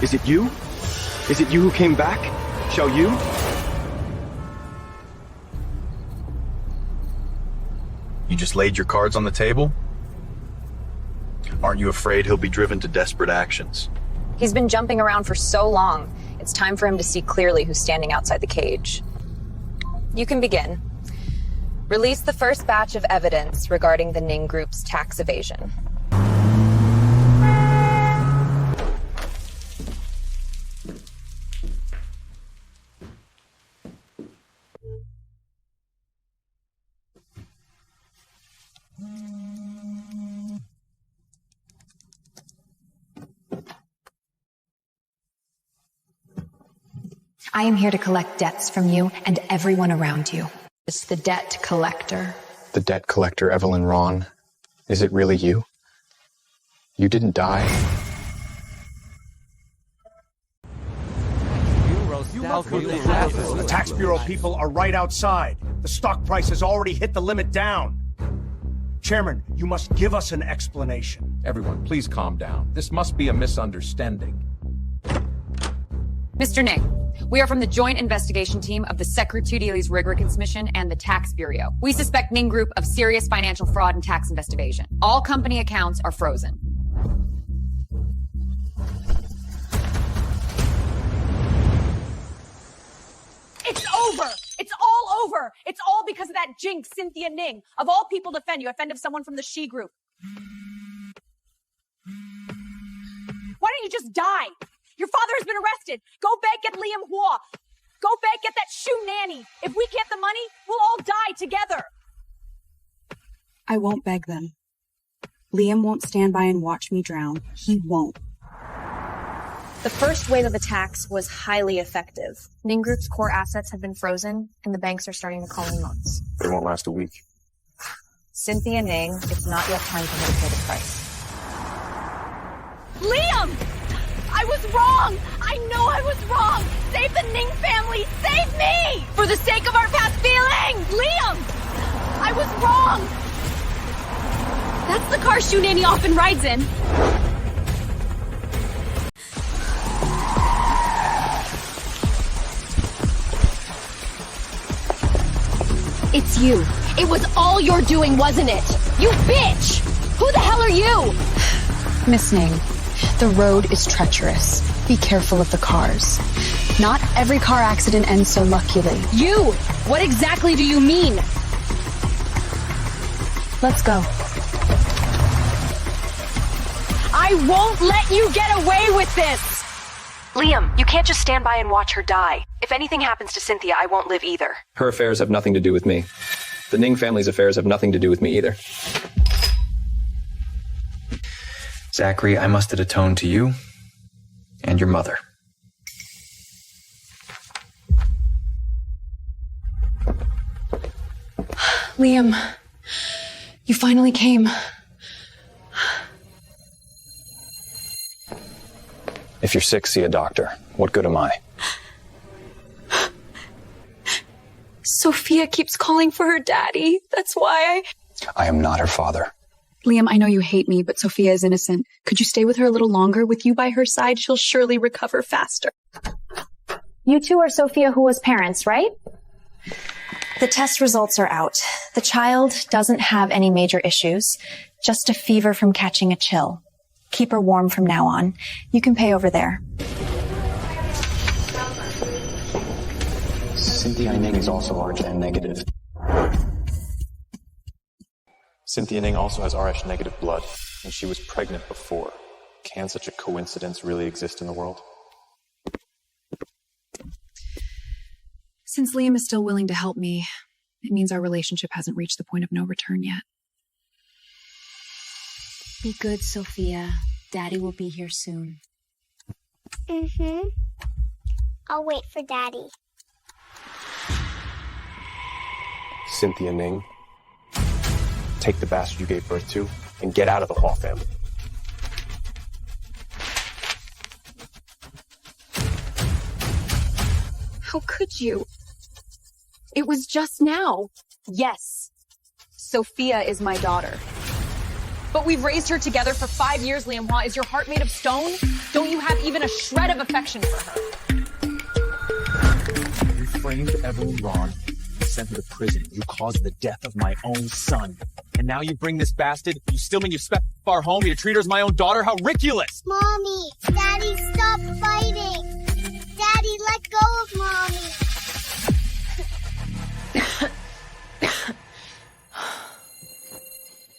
S10: Is it you? Is it you who came back? Xiao Yu?
S23: You just laid your cards on the table? Aren't you afraid he'll be driven to desperate actions?
S2: He's been jumping around for so long. It's time for him to see clearly who's standing outside the cage. You can begin. Release the first batch of evidence regarding the Ning Group's tax evasion.
S22: I am here to collect debts from you and everyone around you. It's the debt collector.
S6: The debt collector, Evelyn Ron. Is it really you? You didn't die.
S7: The Tax Bureau people are right outside. The stock price has already hit the limit down. Chairman, you must give us an explanation.
S20: Everyone, please calm down. This must be a misunderstanding.
S21: Mr. Ning, we are from the Joint Investigation Team of the Secretariat's Rigorous Mission and the Tax Bureau. We suspect Ning Group of serious financial fraud and tax investigation. All company accounts are frozen.
S8: It's over! It's all over! It's all because of that jinx, Cynthia Ning. Of all people to offend you, offended someone from the She Group. Why don't you just die? Your father has been arrested. Go beg get Liam Hua. Go beg get that shoe nanny. If we get the money, we'll all die together.
S22: I won't beg them. Liam won't stand by and watch me drown. He won't.
S13: The first wave of attacks was highly effective. Ning Group's core assets have been frozen, and the banks are starting to call in loans.
S6: They won't last a week.
S13: Cynthia Ning, it's not yet time for her to pay the price.
S8: Liam! I was wrong! I know I was wrong! Save the Ning family! Save me! For the sake of our past feelings! Liam! I was wrong!
S1: That's the car Shoe Nanny often rides in. It's you. It was all your doing, wasn't it? You bitch! Who the hell are you?
S22: Miss Ning, the road is treacherous. Be careful of the cars. Not every car accident ends so luckily.
S1: You! What exactly do you mean?
S22: Let's go.
S8: I won't let you get away with this!
S22: Liam, you can't just stand by and watch her die. If anything happens to Cynthia, I won't live either.
S17: Her affairs have nothing to do with me. The Ning family's affairs have nothing to do with me either.
S19: Zachary, I must atone to you and your mother.
S22: Liam, you finally came.
S17: If you're sick, see a doctor. What good am I?
S22: Sophia keeps calling for her daddy. That's why
S17: I am not her father.
S22: Liam, I know you hate me, but Sophia is innocent. Could you stay with her a little longer? With you by her side, she'll surely recover faster.
S15: You two are Sophia Hua's parents, right? The test results are out. The child doesn't have any major issues, just a fever from catching a chill. Keep her warm from now on. You can pay over there.
S19: Cynthia Ning is also Rh negative.
S16: Cynthia Ning also has Rh negative blood, and she was pregnant before. Can such a coincidence really exist in the world?
S2: Since Liam is still willing to help me, it means our relationship hasn't reached the point of no return yet.
S21: Be good, Sophia. Daddy will be here soon.
S12: I'll wait for Daddy.
S6: Cynthia Ning, take the bastard you gave birth to and get out of the Hall family.
S1: How could you? It was just now.
S8: Yes, Sophia is my daughter. But we've raised her together for 5 years, Liam Hua. Is your heart made of stone? Don't you have even a shred of affection for her?
S10: You framed Evelyn Ron, sent her to prison. You caused the death of my own son. And now you bring this bastard? You still mean you spent far home? You treat her as my own daughter? How ridiculous!
S12: Mommy, Daddy, stop fighting. Daddy, let go of Mommy.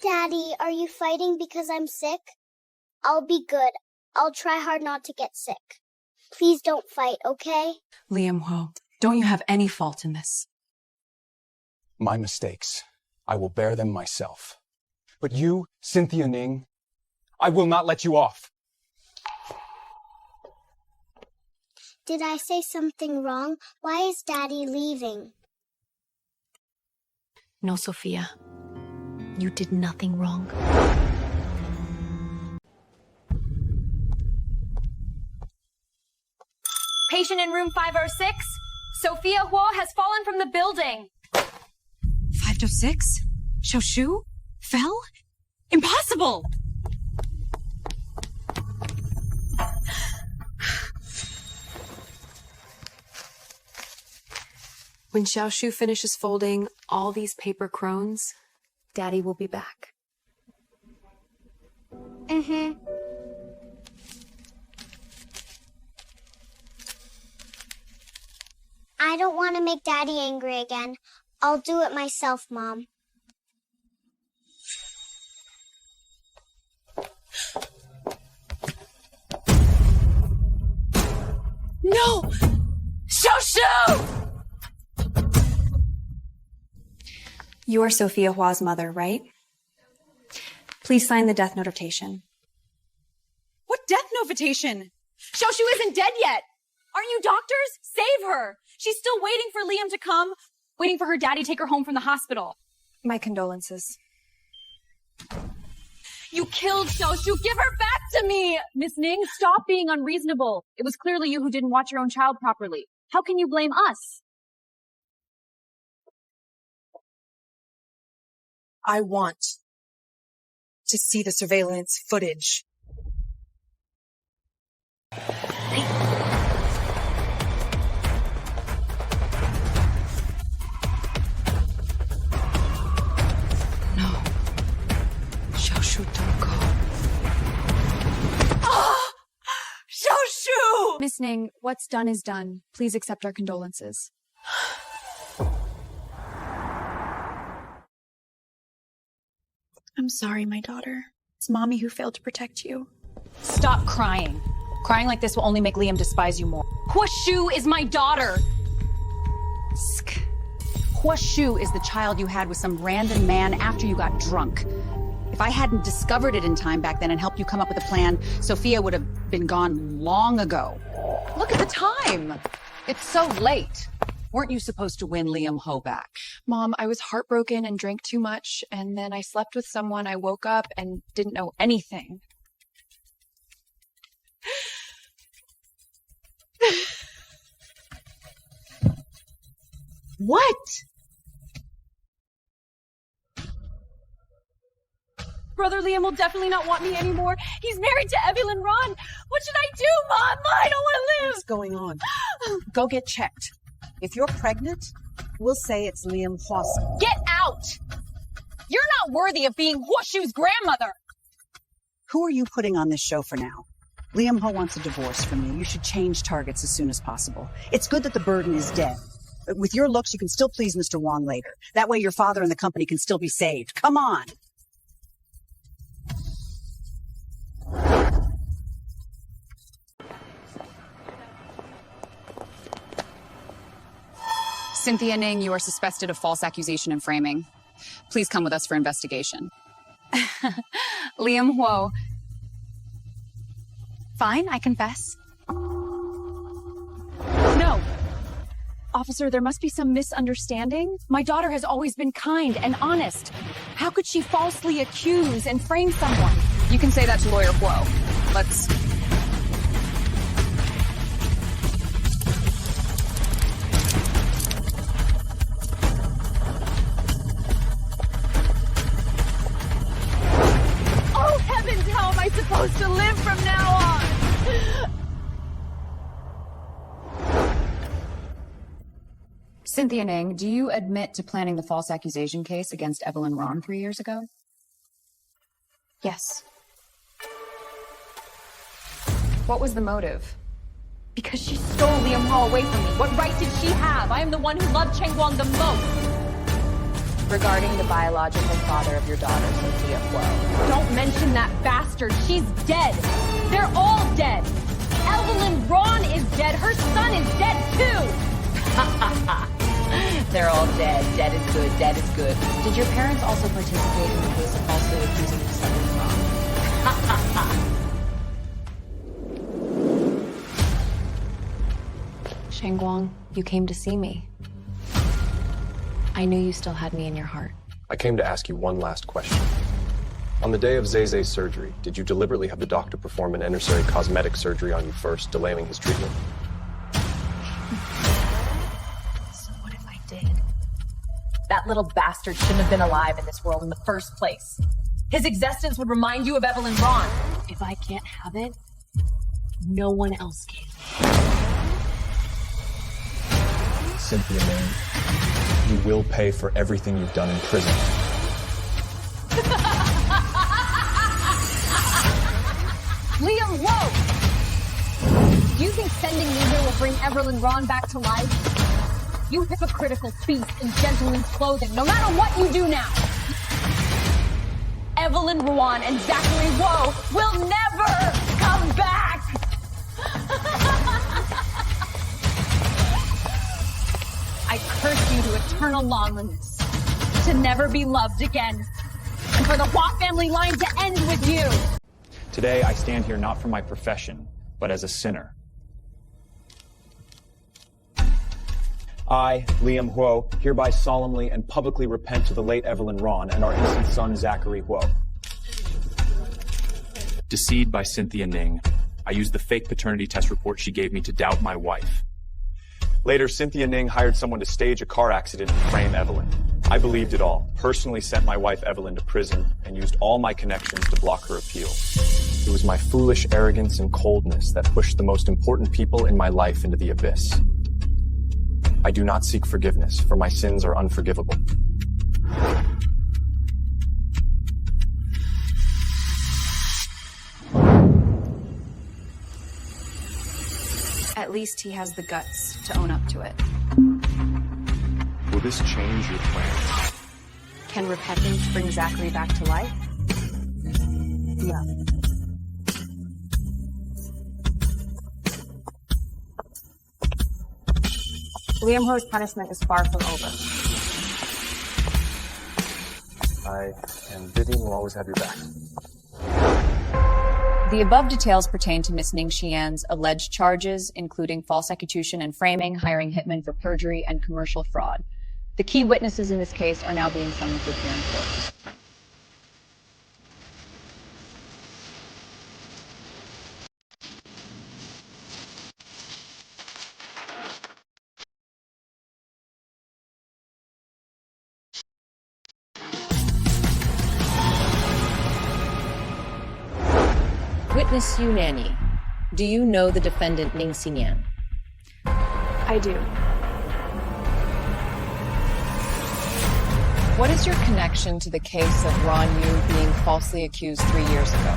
S12: Daddy, are you fighting because I'm sick? I'll be good. I'll try hard not to get sick. Please don't fight, okay?
S22: Liam Hua, don't you have any fault in this?
S11: My mistakes. I will bear them myself. But you, Cynthia Ning, I will not let you off.
S12: Did I say something wrong? Why is Daddy leaving?
S13: No, Sophia. You did nothing wrong.
S21: Patient in room 506. Sophia Hua has fallen from the building.
S2: 506? Xiaoshu? Fell? Impossible!
S22: When Xiaoshu finishes folding all these paper crones, Daddy will be back.
S12: Mm-hmm. I don't want to make Daddy angry again. I'll do it myself, Mom.
S22: No! Xiaoshu! You are Sophia Hua's mother, right? Please sign the death notation.
S8: What death notation? Xiaoshu isn't dead yet. Aren't you doctors? Save her. She's still waiting for Liam to come, waiting for her daddy to take her home from the hospital.
S22: My condolences.
S8: You killed Xiaoshu. Give her back to me. Miss Ning, stop being unreasonable. It was clearly you who didn't watch your own child properly. How can you blame us?
S4: I want to see the surveillance footage.
S22: No. Xiaoshu, don't go.
S8: Ah! Xiaoshu!
S22: Miss Ning, what's done is done. Please accept our condolences. I'm sorry, my daughter. It's Mommy who failed to protect you.
S8: Stop crying. Crying like this will only make Liam despise you more. Huashu is my daughter. Huashu is the child you had with some random man after you got drunk. If I hadn't discovered it in time back then and helped you come up with a plan, Sophia would have been gone long ago.
S5: Look at the time. It's so late. Weren't you supposed to win Liam Ho back?
S22: Mom, I was heartbroken and drank too much, and then I slept with someone. I woke up and didn't know anything.
S5: What?
S8: Brother Liam will definitely not want me anymore. He's married to Evelyn Ron. What should I do, Mom? I don't want to live.
S4: What's going on? Go get checked. If you're pregnant, we'll say it's Liam Hua's.
S8: Get out! You're not worthy of being Huashu's grandmother.
S4: Who are you putting on this show for now? Liam Ho wants a divorce from you. You should change targets as soon as possible. It's good that the burden is dead. But with your looks, you can still please Mr. Wong later. That way your father and the company can still be saved. Come on!
S21: Cynthia Ning, you are suspected of false accusation and framing. Please come with us for investigation. Liam Huo.
S22: Fine, I confess.
S8: No. Officer, there must be some misunderstanding. My daughter has always been kind and honest. How could she falsely accuse and frame someone?
S21: You can say that to Lawyer Huo. Let's...
S8: Oh, heavens, how am I supposed to live from now on?
S21: Cynthia Ning, do you admit to planning the false accusation case against Evelyn Ron 3 years ago?
S22: Yes.
S21: What was the motive?
S8: Because she stole Liam Hall away from me. What right did she have? I am the one who loved Cheng Guang the most.
S21: Regarding the biological father of your daughter, Sophia Huo.
S8: Don't mention that bastard. She's dead. They're all dead. Evelyn Ron is dead. Her son is dead too.
S5: They're all dead. Dead is good. Dead is good.
S21: Did your parents also participate in the case of falsely accusing Miss Evelyn Ron? Cheng Guang, you came to see me. I knew you still had me in your heart.
S20: I came to ask you one last question. On the day of Zay's surgery, did you deliberately have the doctor perform an unnecessary cosmetic surgery on you first, delaying his treatment?
S8: So what if I did? That little bastard shouldn't have been alive in this world in the first place. His existence would remind you of Evelyn Ron. If I can't have it,
S15: No one else can.
S16: Cynthia Ning, you will pay for everything you've done in prison.
S8: Liam, whoa! Do you think sending me here will bring Evelyn Ron back to life? You hypocritical beast in gentleman's clothing, no matter what you do now! Evelyn Ruan and Zachary Woe will never come back! I curse you to eternal loneliness, to never be loved again, and for the Hua family line to end with you!
S16: Today, I stand here not for my profession, but as a sinner. I, Liam Huo, hereby solemnly and publicly repent to the late Evelyn Ron and our innocent son, Zachary Huo. Deceived by Cynthia Ning, I used the fake paternity test report she gave me to doubt my wife. Later, Cynthia Ning hired someone to stage a car accident and frame Evelyn. I believed it all, personally sent my wife Evelyn to prison, and used all my connections to block her appeal. It was my foolish arrogance and coldness that pushed the most important people in my life into the abyss. I do not seek forgiveness, for my sins are unforgivable.
S13: At least he has the guts to own up to it.
S19: Will this change your plans?
S13: Can repentance bring Zachary back to life? Yeah. Liam Ho's punishment is far from over.
S19: I and Vivian will always have your back.
S21: The above details pertain to Miss Ning Xian's alleged charges, including false accusation and framing, hiring hitmen for perjury, and commercial fraud. The key witnesses in this case are now being summoned to appear in court. Witness Yu Nanny, do you know the defendant Ning Xinyan?
S15: I do.
S21: What is your connection to the case of Ron Yu being falsely accused 3 years ago?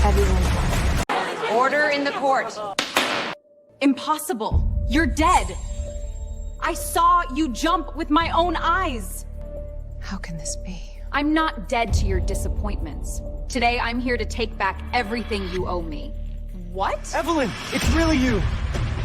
S15: Everyone.
S21: Order in the court.
S8: Impossible. You're dead. I saw you jump with my own eyes.
S21: How can this be?
S8: I'm not dead to your disappointments. Today, I'm here to take back everything you owe me. What?
S10: Evelyn, it's really you.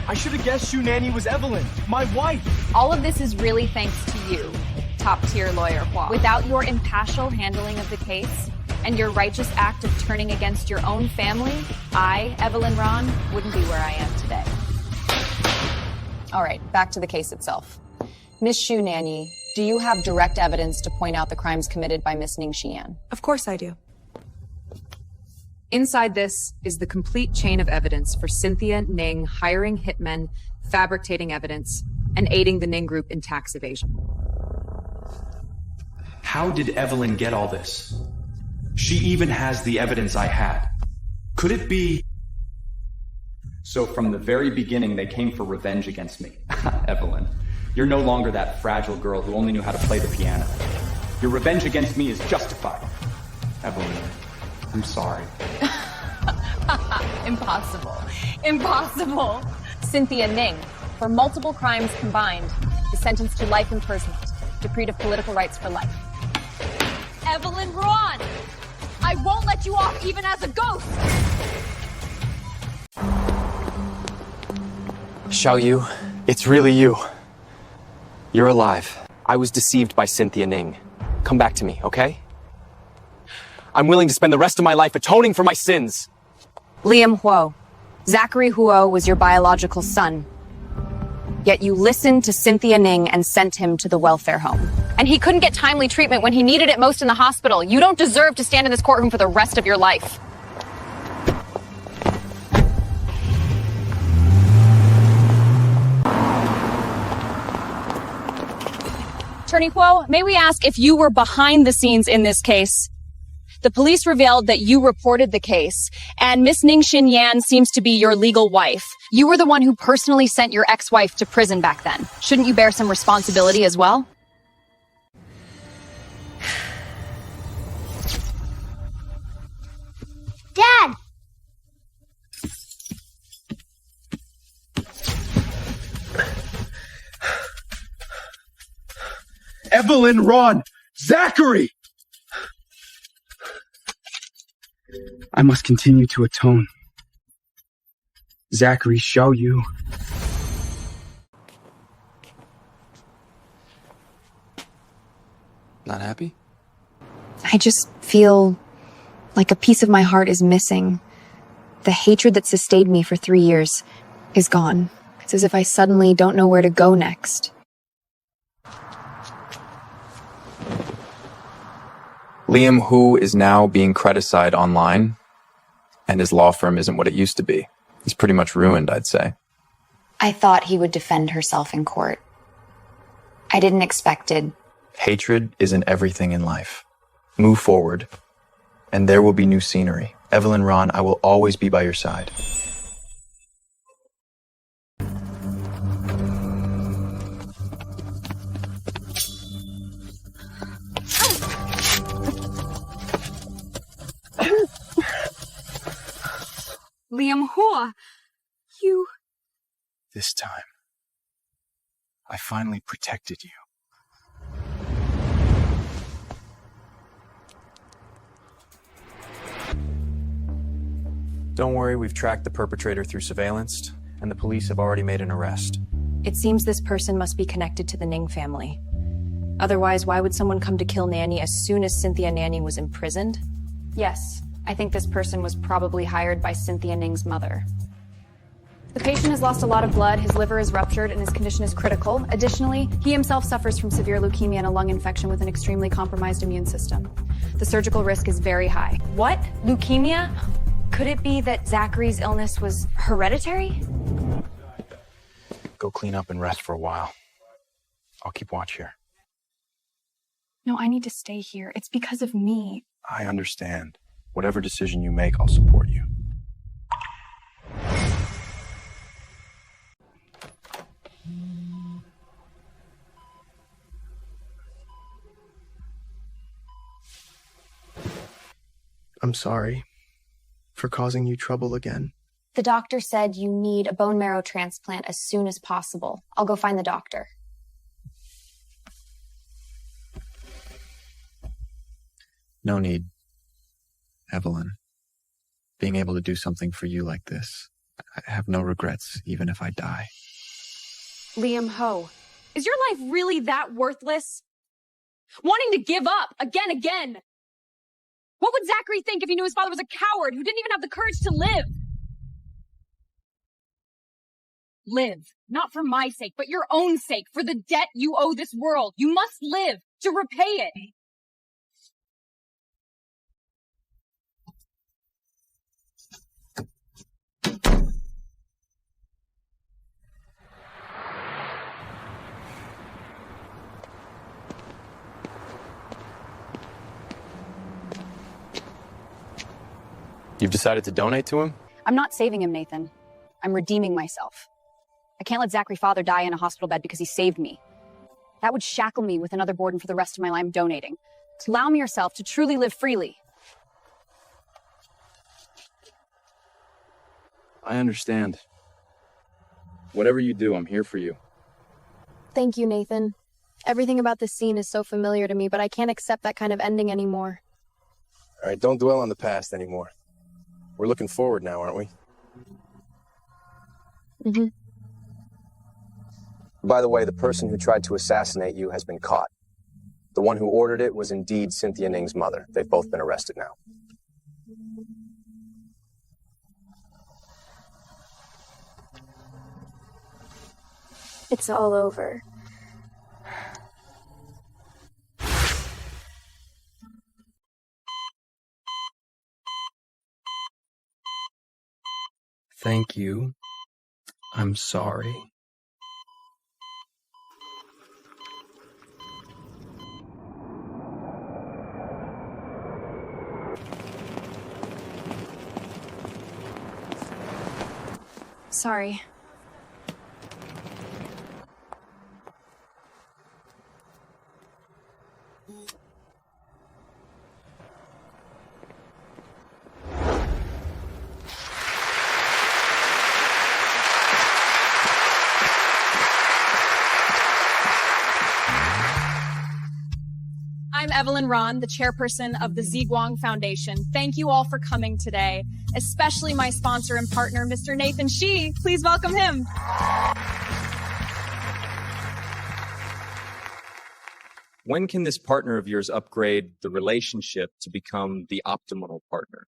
S10: I should have guessed Yu Nanny was Evelyn, my wife.
S8: All of this is really thanks to you, top-tier lawyer Hua. Without your impartial handling of the case and your righteous act of turning against your own family, I, Evelyn Ron, wouldn't be where I am today.
S21: All right, back to the case itself. Miss Shu Nanny, do you have direct evidence to point out the crimes committed by Miss Ning Xian?
S15: Of course I do.
S21: Inside this is the complete chain of evidence for Cynthia Ning hiring hitmen, fabricating evidence, and aiding the Ning Group in tax evasion.
S3: How did Evelyn get all this? She even has the evidence I had. Could it be...
S16: So from the very beginning, they came for revenge against me. Evelyn, you're no longer that fragile girl who only knew how to play the piano. Your revenge against me is justified. Evelyn, I'm sorry.
S8: Impossible. Impossible.
S21: Cynthia Ning, for multiple crimes combined, is sentenced to life imprisonment, deprived of political rights for life.
S8: Evelyn Ron! I won't let you off even as a ghost!
S9: Xiao Yu, it's really you. You're alive. I was deceived by Cynthia Ning. Come back to me, okay? I'm willing to spend the rest of my life atoning for my sins.
S13: Liam Huo, Zachary Huo was your biological son. Yet you listened to Cynthia Ning and sent him to the welfare home.
S21: And he couldn't get timely treatment when he needed it most in the hospital. You don't deserve to stand in this courtroom for the rest of your life. Attorney
S8: Attorney Kuo, may we ask if you were behind the scenes in this case? The police revealed that you reported the case, and Miss Ning Xin Yan seems to be your legal wife. You were the one who personally sent your ex-wife to prison back then. Shouldn't you bear some responsibility as well?
S12: Dad!
S3: Evelyn, Ron, Zachary!
S10: I must continue to atone. Zachary, show you.
S9: Not happy?
S2: I just feel like a piece of my heart is missing. The hatred that sustained me for 3 years is gone. It's as if I suddenly don't know where to go next.
S17: Liam Hu is now being criticized online, and his law firm isn't what it used to be. He's pretty much ruined, I'd say.
S14: I thought he would defend herself in court. I didn't expect it.
S17: Hatred isn't everything in life. Move forward, and there will be new scenery. Evelyn Ron, I will always be by your side.
S8: Liam Hua, you...
S7: This time, I finally protected you.
S11: Don't worry, we've tracked the perpetrator through surveillance, and the police have already made an arrest.
S13: It seems this person must be connected to the Ning family. Otherwise, why would someone come to kill Nanny as soon as Cynthia Nanny was imprisoned?
S8: Yes, I think this person was probably hired by Cynthia Ning's mother. The patient has lost a lot of blood, his liver is ruptured, and his condition is critical. Additionally, he himself suffers from severe leukemia and a lung infection with an extremely compromised immune system. The surgical risk is very high.
S13: What? Leukemia? Could it be that Zachary's illness was hereditary?
S7: Go clean up and rest for a while. I'll keep watch here.
S2: No, I need to stay here. It's because of me.
S7: I understand. Whatever decision you make, I'll support you.
S6: I'm sorry for causing you trouble again.
S13: The doctor said you need a bone marrow transplant as soon as possible. I'll go find the doctor.
S6: No need, Evelyn. Being able to do something for you like this, I have no regrets, even if I die.
S8: Liam Ho, is your life really that worthless? Wanting to give up again. What would Zachary think if he knew his father was a coward who didn't even have the courage to live? Live, not for my sake, but your own sake, for the debt you owe this world. You must live to repay it.
S11: You've decided to donate to him?
S8: I'm not saving him, Nathan. I'm redeeming myself. I can't let Zachary's father die in a hospital bed because he saved me. That would shackle me with another burden for the rest of my life. I'm donating. Allow me yourself to truly live freely.
S17: I understand. Whatever you do, I'm here for you.
S15: Thank you, Nathan. Everything about this scene is so familiar to me, but I can't accept that kind of ending anymore.
S20: All right, don't dwell on the past anymore. We're looking forward now, aren't we?
S15: Mm-hmm.
S20: By the way, the person who tried to assassinate you has been caught. The one who ordered it was indeed Cynthia Ning's mother. They've both been arrested now.
S15: It's all over.
S10: Thank you. I'm sorry.
S13: Sorry. I'm Evelyn Ron, the chairperson of the Ziguang Foundation. Thank you all for coming today, especially my sponsor and partner, Mr. Nathan Shi. Please welcome him.
S9: When can this partner of yours upgrade the relationship to become the optimal partner?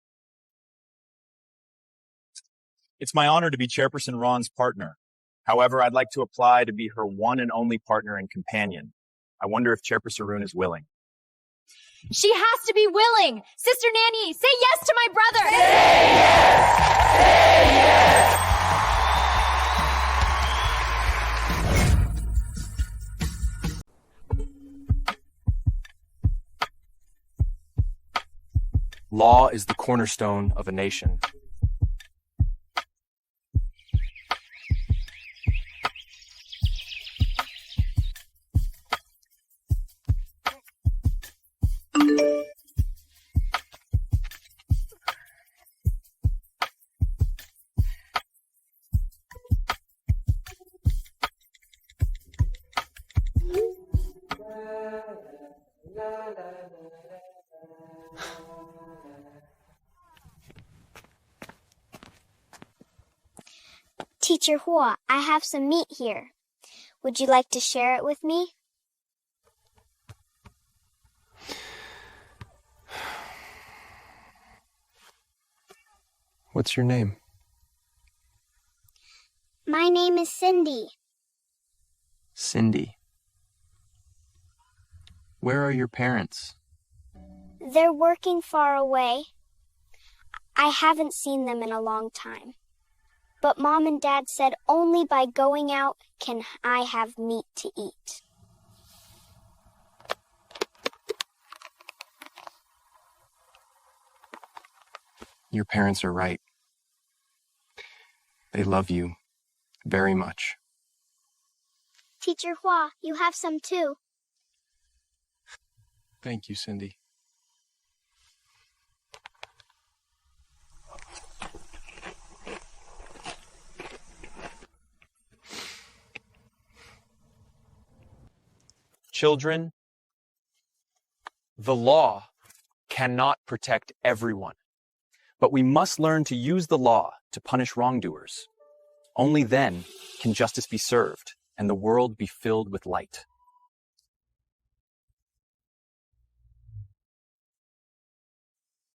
S11: It's my honor to be Chairperson Ron's partner. However, I'd like to apply to be her one and only partner and companion. I wonder if Chairperson Rune is willing.
S8: She has to be willing. Sister Nanny, say yes to my brother. Say yes.
S9: Law is the cornerstone of a nation.
S12: Teacher Hua, I have some meat here. Would you like to share it with me?
S6: What's your name?
S12: My name is Cindy.
S6: Cindy. Where are your parents?
S12: They're working far away. I haven't seen them in a long time. But Mom and Dad said only by going out can I have meat to eat.
S6: Your parents are right. They love you very much.
S12: Teacher Hua, you have some too.
S6: Thank you, Cindy.
S9: Children, the law cannot protect everyone, but we must learn to use the law to punish wrongdoers. Only then can justice be served and the world be filled with light.